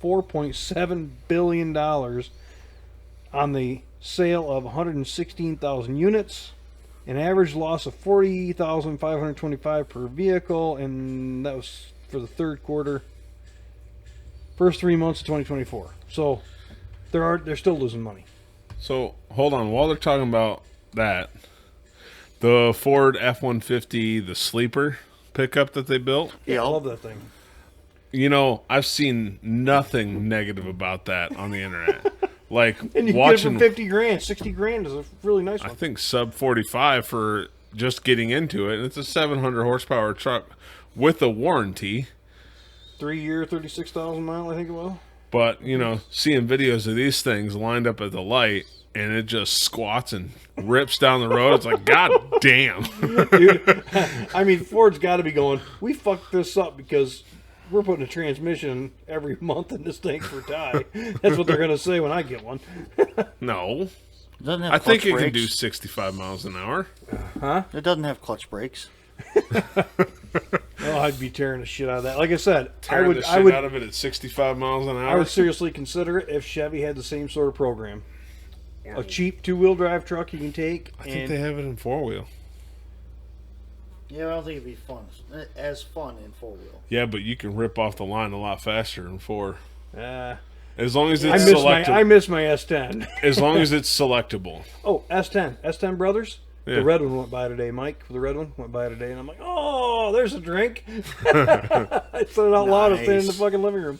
$4.7 billion on the sale of 116,000 units, an average loss of 40,525 per vehicle, and that was for the third quarter, first 3 months of 2024. So they're still losing money. So hold on, while they're talking about that, the Ford F-150, the sleeper pickup that they built. Yeah, I love that thing. You know, I've seen nothing negative about that on the internet. Like And you can watching, get it for 50 grand, 60 grand is a really nice I one. think sub 45 for just getting into it. And it's a 700 horsepower truck with a warranty. 3 year, 36,000 mile, I think it was. But, you know, seeing videos of these things lined up at the light and it just squats and rips down the road, it's like, God damn. Dude, I mean, Ford's got to be going, we fucked this up because we're putting a transmission every month in this thing for Ty. That's what they're going to say when I get one. No. It doesn't have I think clutch it can do brakes. 65 miles an hour. It doesn't have clutch brakes. Oh, I'd be tearing the shit out of that. Like I said, Tearing the shit out of it at 65 miles an I hour. would seriously consider it if Chevy had the same sort of program. A cheap 2-wheel drive truck you can take. I think they have it in 4-wheel. Yeah, I don't think it'd be fun as fun in 4-wheel. Yeah, but you can rip off the line a lot faster in 4. I As long as it's miss selectable. my S10. As long as it's selectable. Oh, S10 Brothers. Yeah. The red one went by today, Mike. The red one went by today, and I'm like, oh, there's a drink. I said it out loud. I was in the Nice. fucking living room.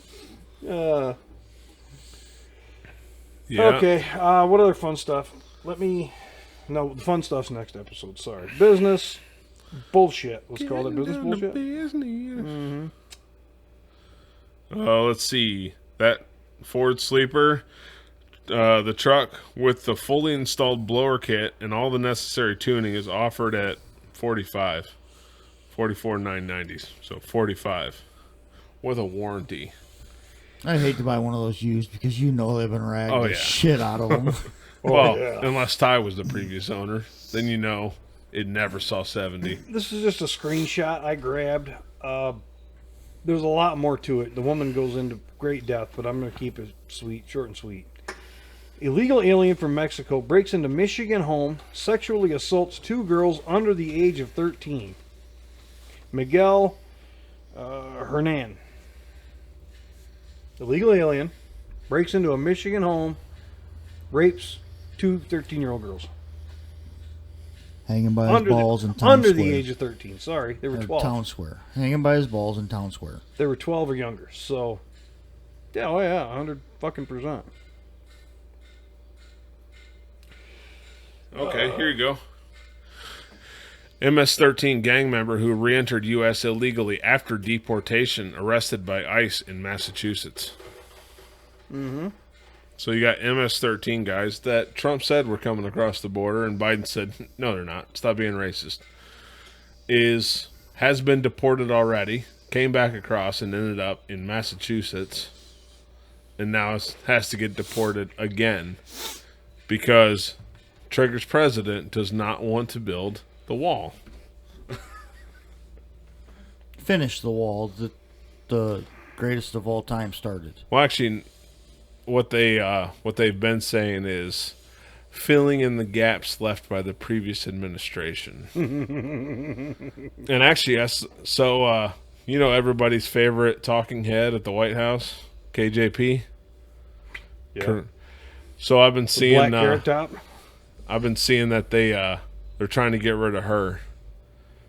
Yeah. Okay, what other fun stuff? No, the fun stuff's next episode. Sorry. Business bullshit. Let's call it business bullshit. Mm-hmm. Let's see. That Ford sleeper, the truck with the fully installed blower kit and all the necessary tuning is offered at $44,990. So $45 with a warranty. I hate to buy one of those used because you know they've been ragging Oh, the yeah. shit out of them. Well, yeah. unless Ty was the previous owner, then you know it never saw 70. This is just a screenshot I grabbed. There's a lot more to it. The woman goes into great depth, but I'm going to keep it short and sweet. Illegal alien from Mexico breaks into Michigan home, sexually assaults 2 girls under the age of 13. Miguel Hernan. Illegal alien breaks into a Michigan home, rapes 2 13-year-old girls. Hanging by his balls in town under square. the age of 13. Sorry, they were 12. Town square. Hanging by his balls in town square. They were 12 or younger. So, yeah, oh yeah, 100 fucking %. Okay, here you go. MS-13 gang member who re-entered U.S. illegally after deportation, arrested by ICE in Massachusetts. Mm-hmm. So you got MS-13 guys that Trump said were coming across the border, and Biden said, no, they're not. Stop being racist. Has been deported already, came back across and ended up in Massachusetts, and now has to get deported again because Trigger's president does not want to build the wall. Finish the wall that the greatest of all time started. Well, actually, what they've been saying is filling in the gaps left by the previous administration. And actually, so you know everybody's favorite talking head at the White House, KJP. Yeah. So I've been seeing Black carrot top. I've been seeing that they're trying to get rid of her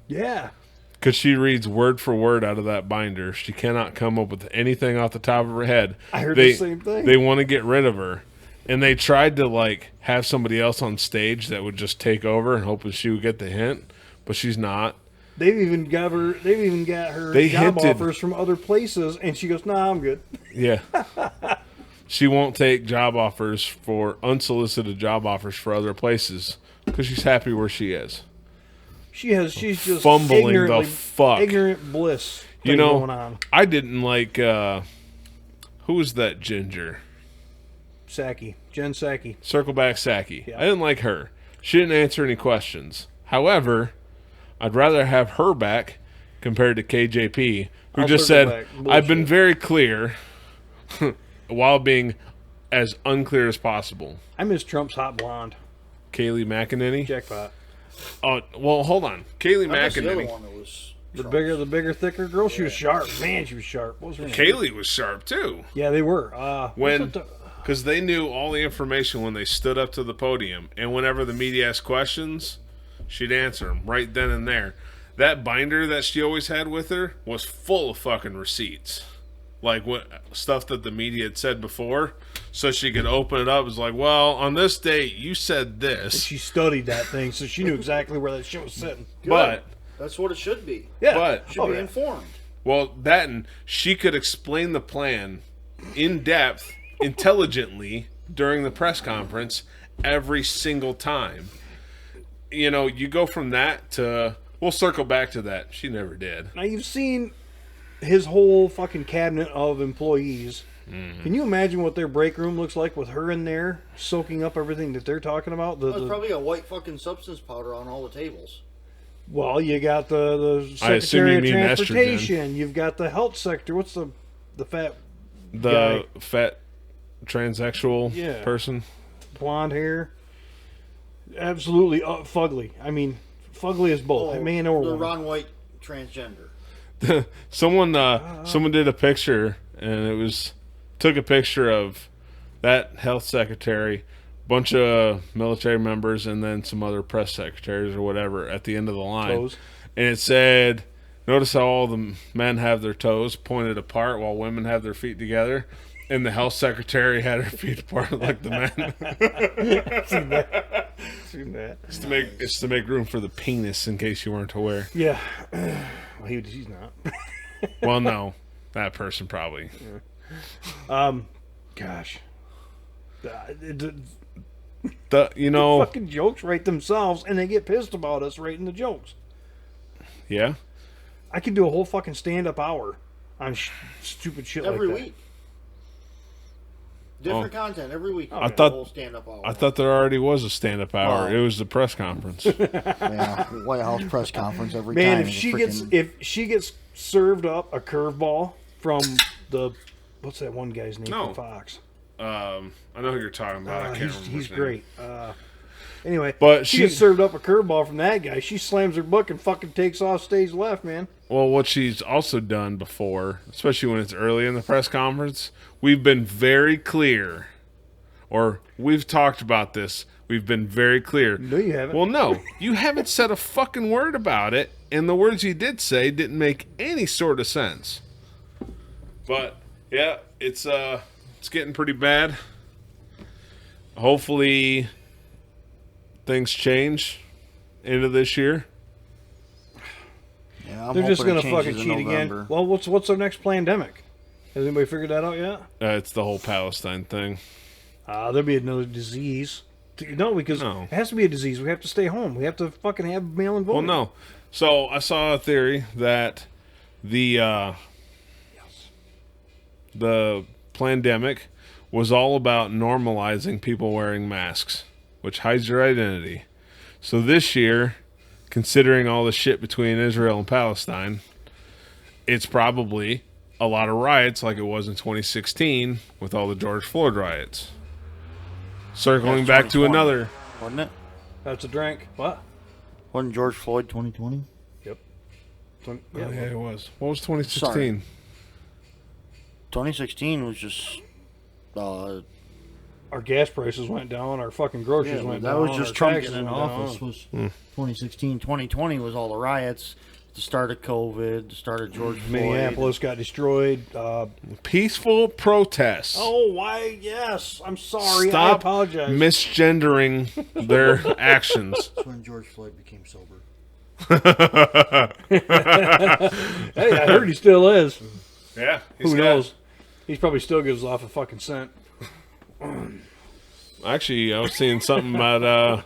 Yeah. because she reads word for word out of that binder. She cannot come up with anything off the top of her head. I heard the same thing. They want to get rid of her, and they tried to have somebody else on stage that would just take over and hoping she would get the hint, but she's not. They've even got her job offers from other places, and she goes, "Nah, I'm good." Yeah. She won't take unsolicited job offers for other places because she's happy where she is. She's just Fumbling the fuck. ignorant bliss. You know, going on. I didn't like, who was that ginger? Jen Psaki. Circleback Saki. Yeah. I didn't like her. She didn't answer any questions. However, I'd rather have her back compared to KJP, who I'll just circle said, back. I've been Bullshit. very clear while being as unclear as possible. I miss Trump's hot blonde. Kayleigh McEnany? Jackpot. Oh, well, hold on. Kayleigh I missed the other McEnany. one that was The Trump's. bigger, thicker girl. She was sharp. Man, she was sharp. What was her name? Kayleigh was sharp, too. Yeah, they were. Because they knew all the information when they stood up to the podium. And whenever the media asked questions, she'd answer them right then and there. That binder that she always had with her was full of fucking receipts. Like what stuff that the media had said before. So she could open it up. It was like, well, on this date, you said this. She studied that thing, so she knew exactly where that shit was sitting. But, That's what it should be. Yeah. but, Should be informed. well, that and she could explain the plan in depth, intelligently during the press conference every single time. You know, you go from that to, we'll circle back to that. She never did. Now you've seen his whole fucking cabinet of employees. Can you imagine what their break room looks like with her in there soaking up everything that they're talking about? There's probably a white fucking substance powder on all the tables. Well, you got the I assume Secretary you of mean Transportation. You've got the health sector. What's the fat The guy? fat transsexual Yeah. person. Blonde hair? Absolutely fugly. I mean, fugly as both. Man or the woman. Ron White transgender. Someone did a picture, and took a picture of that health secretary, bunch of military members, and then some other press secretaries or whatever at the end of the line. Toes. And it said, notice how all the men have their toes pointed apart while women have their feet together. And the health secretary had her feet apart like the men. Seen that. It's to make room for the penis, in case you weren't aware. Yeah. Well, he's not. Well, no, that person probably. Gosh. Fucking jokes write themselves, and they get pissed about us writing the jokes. Yeah. I could do a whole fucking stand-up hour on stupid shit Every like that. week. Different content every week. I thought- Whole stand-up hour. I thought there already was a stand-up hour. Oh. It was the press conference. Yeah, White House press conference every Man, time. if she gets served up a curveball from the what's that one guy's name No. from Fox? I know who you're talking about. I can't remember. He's his name. great. Anyway, But she she- gets served up a curveball from that guy. She slams her book and fucking takes off stage left, man. Well, what she's also done before, especially when it's early in the press conference, we've been very clear, or we've talked about this. We've been very clear. No, you haven't. Well, no, you haven't said a fucking word about it, and the words you did say didn't make any sort of sense. But yeah, it's getting pretty bad. Hopefully, things change into this year. I'm They're just hoping gonna it fucking changes cheat in again. November. Well, what's their next pandemic? Has anybody figured that out yet? It's the whole Palestine thing. There'll be another disease. No, because No. it has to be a disease. We have to stay home. We have to fucking have mail-in voting. Well, no. So I saw a theory that the pandemic was all about normalizing people wearing masks, which hides your identity. So this year, considering all the shit between Israel and Palestine, it's probably a lot of riots like it was in 2016 with all the George Floyd riots. Circling That's back to 2020, another. wasn't it? That's a drink. What? Wasn't George Floyd 2020? Yep. Yeah, it was. What was 2016? 2016 was just. Our gas prices went down. Our fucking groceries went that down. was just our Trump taxes getting in went office. down. Was 2016. 2020 was all the riots, the start of COVID, the start of George Floyd. Minneapolis got destroyed. Peaceful protests. Oh, why? Yes. I'm sorry. I Stop apologize. misgendering their actions. That's when George Floyd became sober. Hey, I heard he still is. Yeah. Who knows? He probably still gives off a fucking scent. Actually, I was seeing something about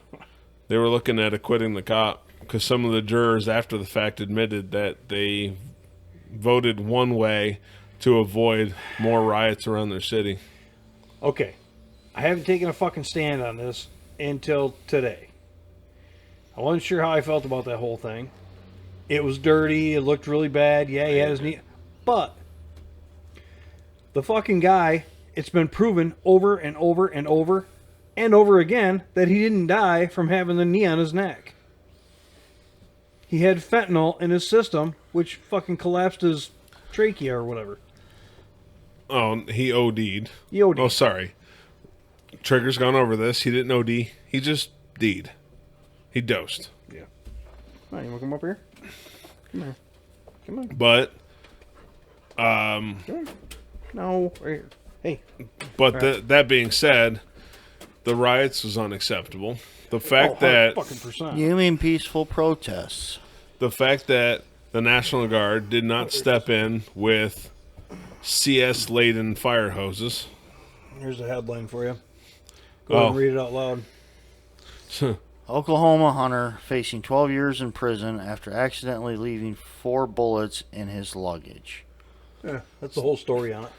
they were looking at acquitting the cop because some of the jurors after the fact admitted that they voted one way to avoid more riots around their city. Okay. I haven't taken a fucking stand on this until today. I wasn't sure how I felt about that whole thing. It was dirty. It looked really bad. Yeah, he had his knee. But the fucking guy, it's been proven over and over and over and over again that he didn't die from having the knee on his neck. He had fentanyl in his system, which fucking collapsed his trachea or whatever. Oh, he OD'd. He OD'd. Oh, sorry. Trigger's gone over this. He didn't OD. He just D'd. He dosed. Yeah. All right, you want to come up here? Come here. Come on. But, Come here. No, right here. Hey. but that being said, the riots was unacceptable. The fact that fucking percent. You mean peaceful protests? the National Guard did not step in with CS laden fire hoses. Here's the headline for you. Go ahead and read it out loud. Oklahoma hunter facing 12 years in prison after accidentally leaving 4 bullets in his luggage. Yeah, that's the whole story on it.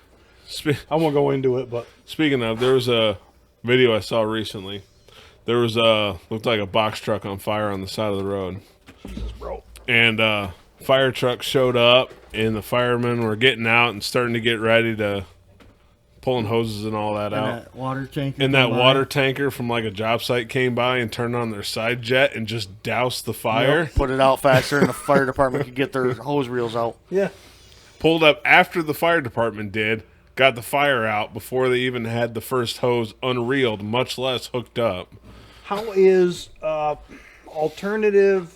Spe- I won't go into it, but Speaking of, there was a video I saw recently. There was looked like a box truck on fire on the side of the road. Jesus, bro. And fire truck showed up, and the firemen were getting out and starting to get ready to pulling hoses and all that out. That water tanker. And that come by. water tanker from like a job site came by and turned on their side jet and just doused the fire. Put it out faster, and the fire department could get their hose reels out. Yeah. Pulled up after the fire department did, got the fire out before they even had the first hose unreeled, much less hooked up. How is alternative...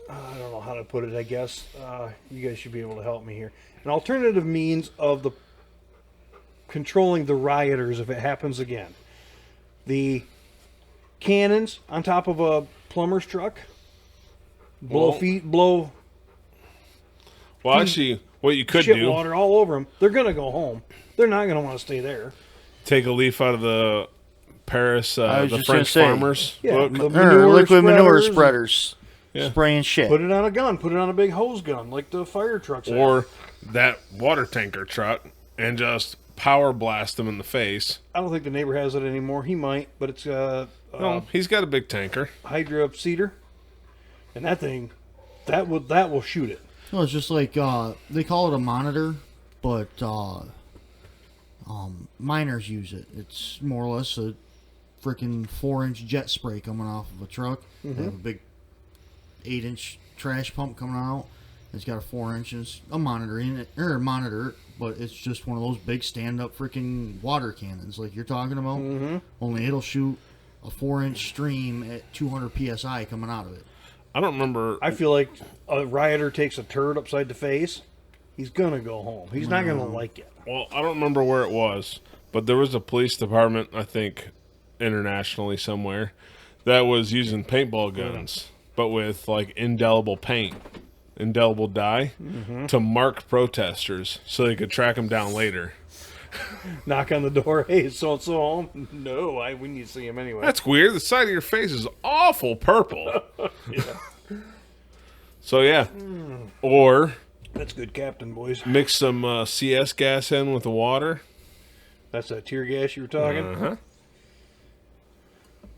I don't know how to put it, I guess. You guys should be able to help me here. An alternative means of the controlling the rioters if it happens again. The cannons on top of a plumber's truck. Blow Well, actually, what you could shit do, water all over them. They're going to go home. They're not going to want to stay there. take a leaf out of the Paris, I was the just French gonna say. farmers Yeah, book. the Liquid manure spreaders. spreaders. Yeah. Spraying shit. Put it on a gun. Put it on a big hose gun like the fire trucks have. Or that water tanker truck and just power blast them in the face. I don't think the neighbor has it anymore. He might, but it's No, he's got a big tanker. Hydra cedar, and that thing, that will shoot it. No, it's just like they call it a monitor, but miners use it. It's more or less a freaking 4-inch jet spray coming off of a truck. They have a big 8-inch trash pump coming out. It's got a 4 inches, a monitor in it, or a monitor, but it's just one of those big stand-up freaking water cannons like you're talking about. Only it'll shoot a 4-inch stream at 200 psi coming out of it. I don't remember. I feel like a rioter takes a turd upside the face, he's gonna go home. He's not gonna like it. Well, I don't remember where it was, but there was a police department, I think, internationally somewhere, that was using paintball guns but with like indelible paint, indelible dye, to mark protesters so they could track them down later. Knock on the door. Hey, is so-and-so home? No, we need to see him anyway. That's weird. The side of your face is awful purple. So, yeah. Or That's good captain, boys. mix some CS gas in with the water. That's that tear gas you were talking? Uh-huh.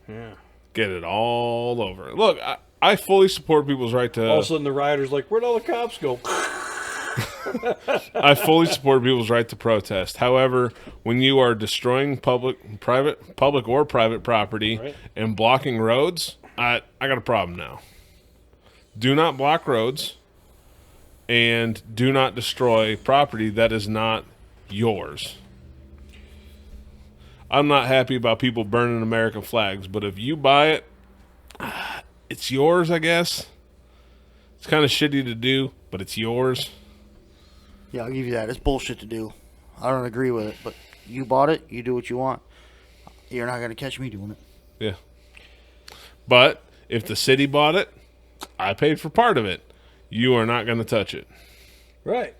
Yeah. Get it all over. Look, I fully support people's right to... All of a sudden the rider's like, where'd all the cops go? I fully support people's right to protest. However, when you are destroying public or private property Right. and blocking roads, I got a problem now. Do not block roads and do not destroy property that is not yours. I'm not happy about people burning American flags, but if you buy it, it's yours, I guess. It's kind of shitty to do, but it's yours. Yeah, I'll give you that. It's bullshit to do. I don't agree with it, but you bought it. You do what you want. You're not going to catch me doing it. Yeah. But if the city bought it, I paid for part of it. You are not going to touch it. Right.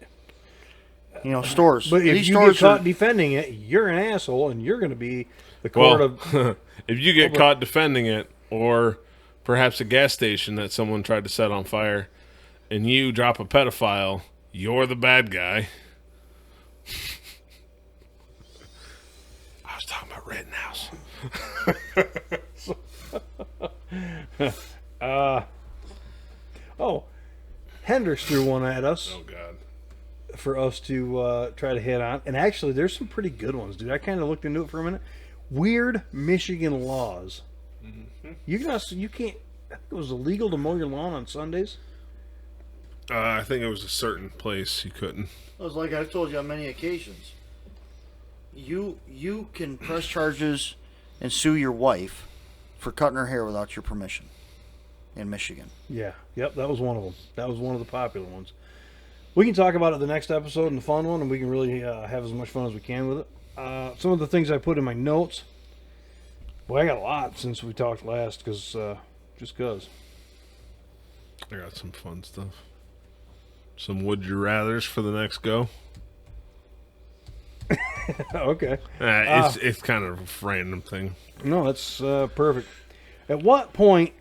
You know, stores. But if These you stores get caught are- defending it, you're an asshole, and you're going to be the court of... Well, if you get caught defending it, or perhaps a gas station that someone tried to set on fire, and you drop a pedophile, you're the bad guy. I was talking about Rittenhouse. Oh, Hendrix threw one at us Oh, God. for us to try to hit on. And actually, there's some pretty good ones, dude. I kind of looked into it for a minute. Weird Michigan laws. You can't... I think it was illegal to mow your lawn on Sundays. I think it was a certain place you couldn't. It was like I've told you on many occasions. You can press charges and sue your wife for cutting her hair without your permission in Michigan. Yeah. Yep, that was one of them. That was one of the popular ones. We can talk about it the next episode and the fun one, and we can really have as much fun as we can with it. Some of the things I put in my notes. Boy, I got a lot since we talked last, just because. I got some fun stuff. Some would you rathers for the next go. Okay. It's kind of a random thing. No, that's perfect. At what point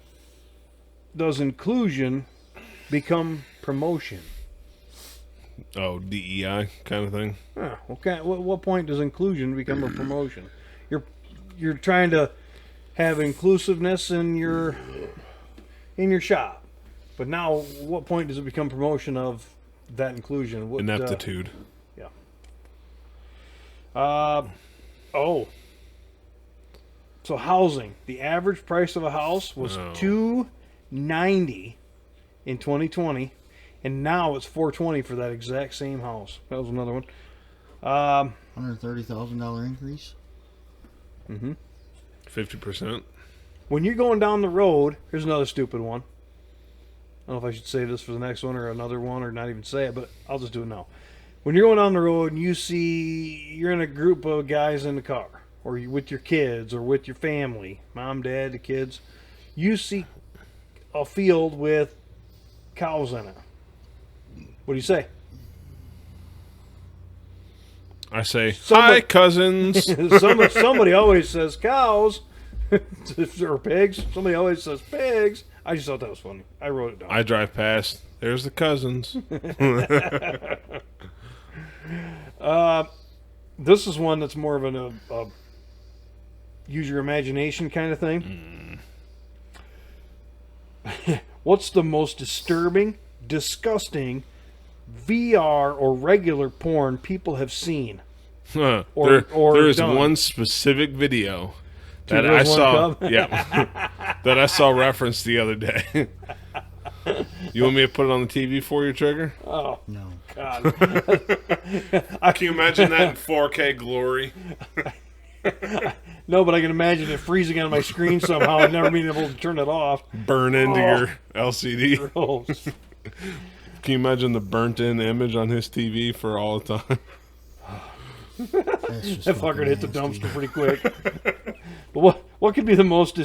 does inclusion become promotion? Oh, DEI kind of thing. Huh, okay. What point does inclusion become a promotion? You're trying to have inclusiveness in your shop, but now what point does it become promotion of that inclusion? What, Ineptitude. Yeah. So housing. The average price of a house was $290 in 2020, and now it's $420 for that exact same house. That was another one. $130,000 increase. 50%. When you're going down the road, here's another stupid one. I don't know if I should say this for the next one or another one or not even say it, but I'll just do it now. When you're going down the road and you're in a group of guys in the car, or you with your kids or with your family, mom, dad, the kids, you see a field with cows in it. What do you say? I say, Somebody- hi, cousins. Somebody always says cows or pigs. Somebody always says pigs. I just thought that was funny. I wrote it down. I drive past. There's the cousins. This is one that's more of a use your imagination kind of thing. What's the most disturbing, disgusting VR or regular porn people have seen? Huh. Or there is done. one specific video that girls, I one saw. cup? Yeah, that I saw referenced the other day. You want me to put it on the TV for you, Trigger? Oh, No. God. Can you imagine that in 4K glory? No, but I can imagine it freezing on my screen somehow and never being able to turn it off. Burn into your LCD. Gross. Can you imagine the burnt-in image on his TV for all the time? That's just That fucker hit the nasty. dumpster pretty quick. But what could be the most?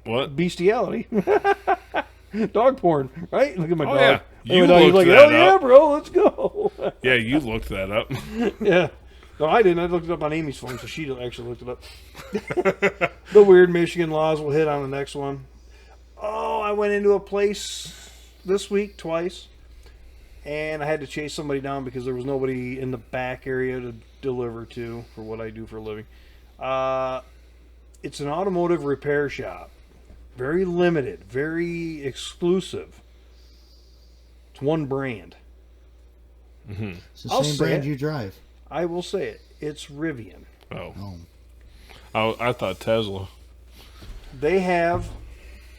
What? Bestiality. Dog porn, right? Look at my Oh, dog. yeah. Look at You my dog. He's looked like, that hell yeah, up. bro, let's go. Yeah, you looked that up. Yeah. No, I didn't. I looked it up on Amy's phone, so she actually looked it up. The weird Michigan laws we'll hit on the next one. Oh, I went into a place this week twice, and I had to chase somebody down because there was nobody in the back area to deliver to for what I do for a living. It's an automotive repair shop. Very limited, very exclusive. It's one brand. It's the I'll same say brand it. you drive. I will say it. It's Rivian. Oh. I thought Tesla. They have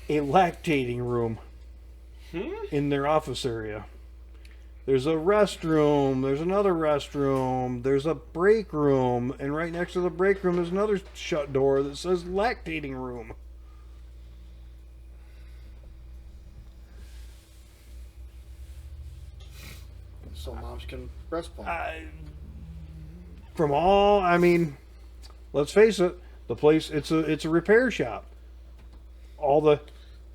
a lactating room in their office area. There's a restroom. There's another restroom. There's a break room. And right next to the break room, there's another shut door that says lactating room. So moms can breast pump. Let's face it, the place it's a repair shop. All the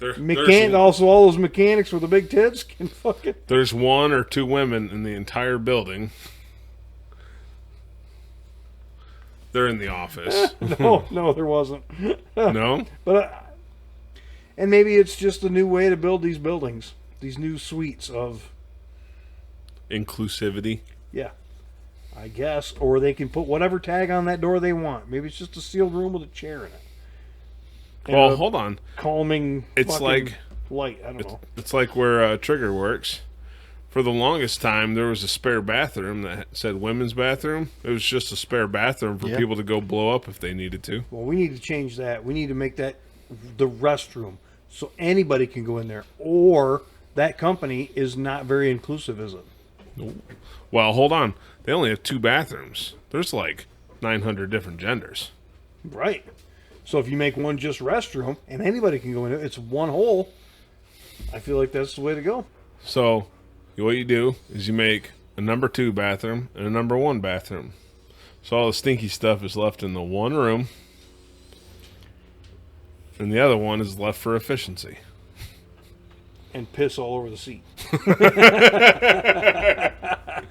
all those mechanics with the big tits can fucking. There's one or two women in the entire building. They're in the office. No, there wasn't. No? But and maybe it's just a new way to build these buildings, these new suites of. Inclusivity. Yeah, I guess. Or they can put whatever tag on that door they want. Maybe it's just a sealed room with a chair in it. And Well, a hold on. calming. It's fucking like light. I don't know. It's like where Trigger works. For the longest time, there was a spare bathroom that said women's bathroom. It was just a spare bathroom for people to go blow up if they needed to. Well, we need to change that. We need to make that the restroom so anybody can go in there. Or that company is not very inclusive, is it? Well, hold on. They only have 2 bathrooms. There's like 900 different genders. Right. So if you make one just restroom and anybody can go in it, it's one hole. I feel like that's the way to go. So, what you do is you make a number 2 bathroom and a number 1 bathroom. So all the stinky stuff is left in the one room, and the other one is left for efficiency. And piss all over the seat.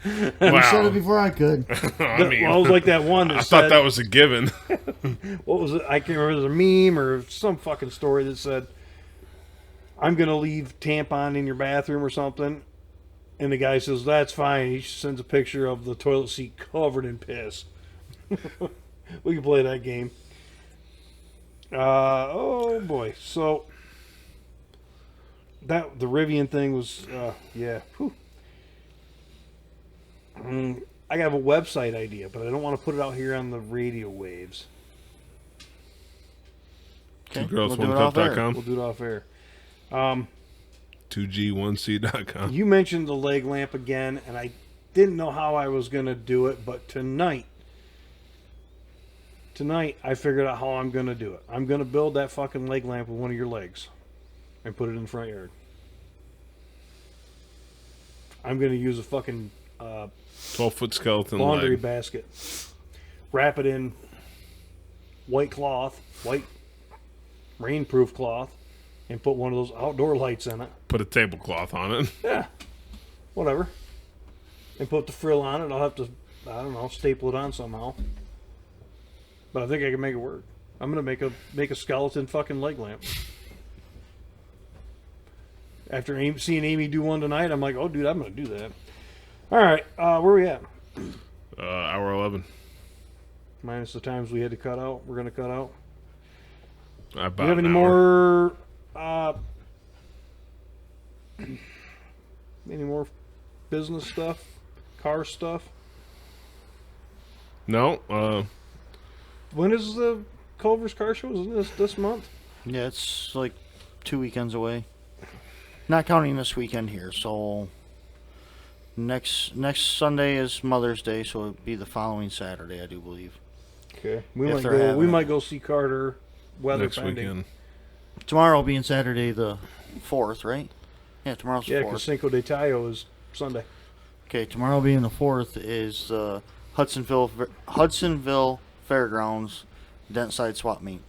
You said it before I could. I mean, Well, it was like that one that I said, thought that was a given. what was it? I can't remember. There's a meme or some fucking story that said, I'm going to leave tampon in your bathroom or something. And the guy says, that's fine. He sends a picture of the toilet seat covered in piss. We can play that game. Oh, boy. So, the Rivian thing was, yeah. Whew. I have a website idea, but I don't want to put it out here on the radio waves. Okay, TwoGirls1Cup.com. We'll do it off air. 2G1C.com. You mentioned the leg lamp again, and I didn't know how I was going to do it, but tonight I figured out how I'm going to do it. I'm going to build that fucking leg lamp with one of your legs and put it in the front yard. I'm going to use a fucking 12-foot skeleton laundry leg. basket, wrap it in white rainproof cloth, and put one of those outdoor lights in it. Put a tablecloth on it. Yeah, whatever. And put the frill on it. I'll have to, I don't know, staple it on somehow. But I think I can make it work. I'm gonna make a skeleton fucking leg lamp. After seeing Amy do one tonight, I'm like, oh, dude, I'm gonna do that. All right, where we at? Hour 11. Minus the times we had to cut out. We're gonna cut out. About Do you have an any hour. more business stuff, car stuff? No. When is the Culver's Car Show? Isn't this month? Yeah, it's like 2 weekends away. Not counting this weekend here. So next Sunday is Mother's Day, so it'll be the following Saturday, I do believe. Okay. If they're having We it. might go see Carter. Weather Next finding. weekend. Tomorrow being Saturday the 4th, right? Yeah, tomorrow's the Yeah, 4th. because Cinco de Mayo is Sunday. Okay, tomorrow being the 4th is Hudsonville Fairgrounds Dentside Swap Meet.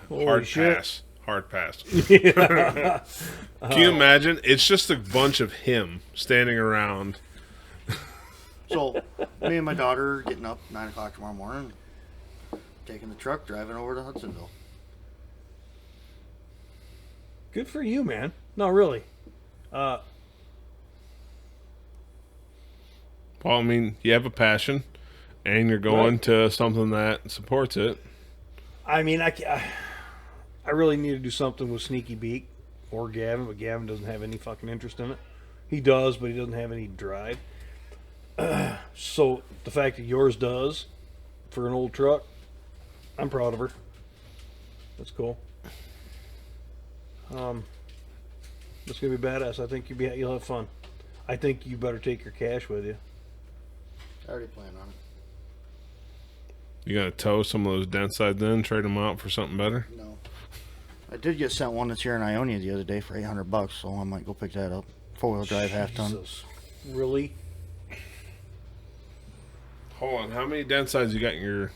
Hard shit. pass. Hard pass. Can you imagine? It's just a bunch of him standing around. So, me and my daughter are getting up 9 o'clock tomorrow morning, taking the truck, driving over to Hudsonville. Good for you, man. No, really. Well, I mean, you have a passion, and you're going to something that supports it. I mean, I really need to do something with Sneaky Beak or Gavin, but Gavin doesn't have any fucking interest in it. He does, but he doesn't have any drive. So the fact that yours does for an old truck, I'm proud of her. That's cool. It's gonna be badass. I think you'll have fun. I think you better take your cash with you. I already planned on it. You got to tow some of those dent sides in, trade them out for something better? No. I did get sent one that's here in Ionia the other day for $800, so I might go pick that up. 4-wheel drive, half ton. Jesus. Really? Hold on. How many dent sides you got in your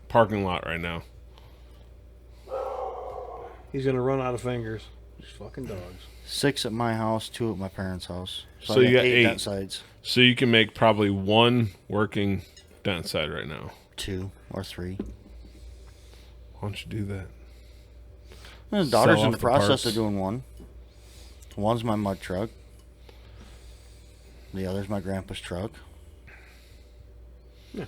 parking lot right now? He's gonna run out of fingers. These fucking dogs. 6 at my house, 2 at my parents' house. So I you got 8 dent sides. So you can make probably 1 working dent side right now. 2 or 3. Why don't you do that? And the daughter's Sell in off the the process parts. of doing one. One's my mud truck. The other's my grandpa's truck. I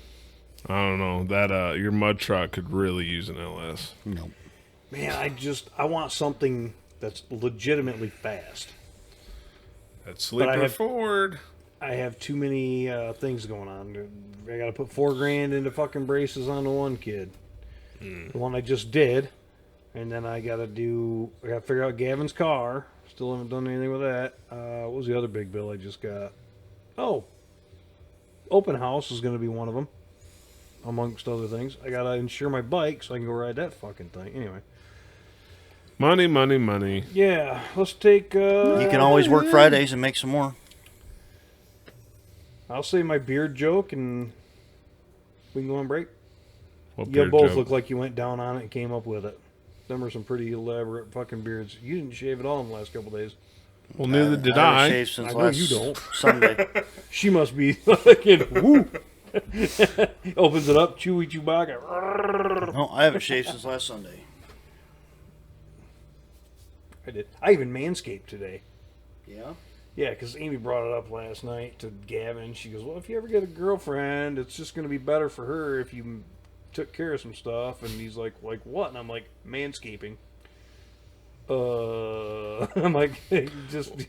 don't know. That your mud truck could really use an LS. Nope. Man, I want something that's legitimately fast. That's Sleeper have- Ford. I have too many things going on. I got to put $4,000 into fucking braces on the one kid. The one I just did, and then I got to figure out Gavin's car. Still haven't done anything with that. What was the other big bill I just got? Oh, open house is going to be one of them, amongst other things. I got to insure my bike so I can go ride that fucking thing. Anyway. Money, money, money. Yeah, let's take. You can always work Fridays and make some more. I'll say my beard joke and we can go on break. What You beard both joke? look like you went down on it and came up with it. Them are some pretty elaborate fucking beards. You didn't shave at all in the last couple days. Well, neither did haven't I. shaved since I know last you don't. Sunday. She must be fucking woo. Opens it up, Chewy Chewbacca. No, I haven't shaved since last Sunday. I did. I even manscaped today. Yeah? Yeah, because Amy brought it up last night to Gavin. She goes, well, if you ever get a girlfriend, it's just going to be better for her if you took care of some stuff. And he's like what? And I'm like, manscaping. I'm like,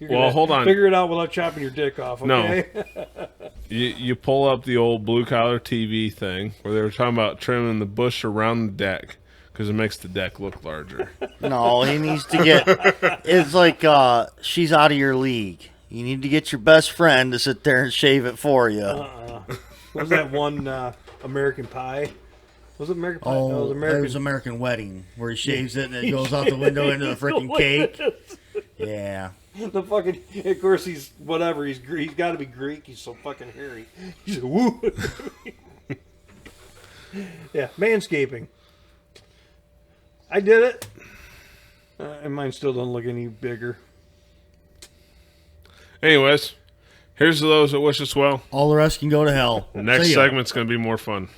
Hold on. Figure it out without chopping your dick off, okay? No. You pull up the old blue collar TV thing where they were talking about trimming the bush around the deck because it makes the deck look larger. No, he needs to get... It's like she's out of your league. You need to get your best friend to sit there and shave it for you. What was that one American Pie? Was it American Pie? No, Oh, it was it was American Wedding, where he shaves it and it goes out the window into the freaking cake. Yeah. The fucking, of course, he's whatever. He's got to be Greek. He's so fucking hairy. He's like, woo. Yeah, manscaping. I did it, and mine still doesn't look any bigger. Anyways, here's to those that wish us well. All the rest can go to hell. Next See ya. segment's going to be more fun.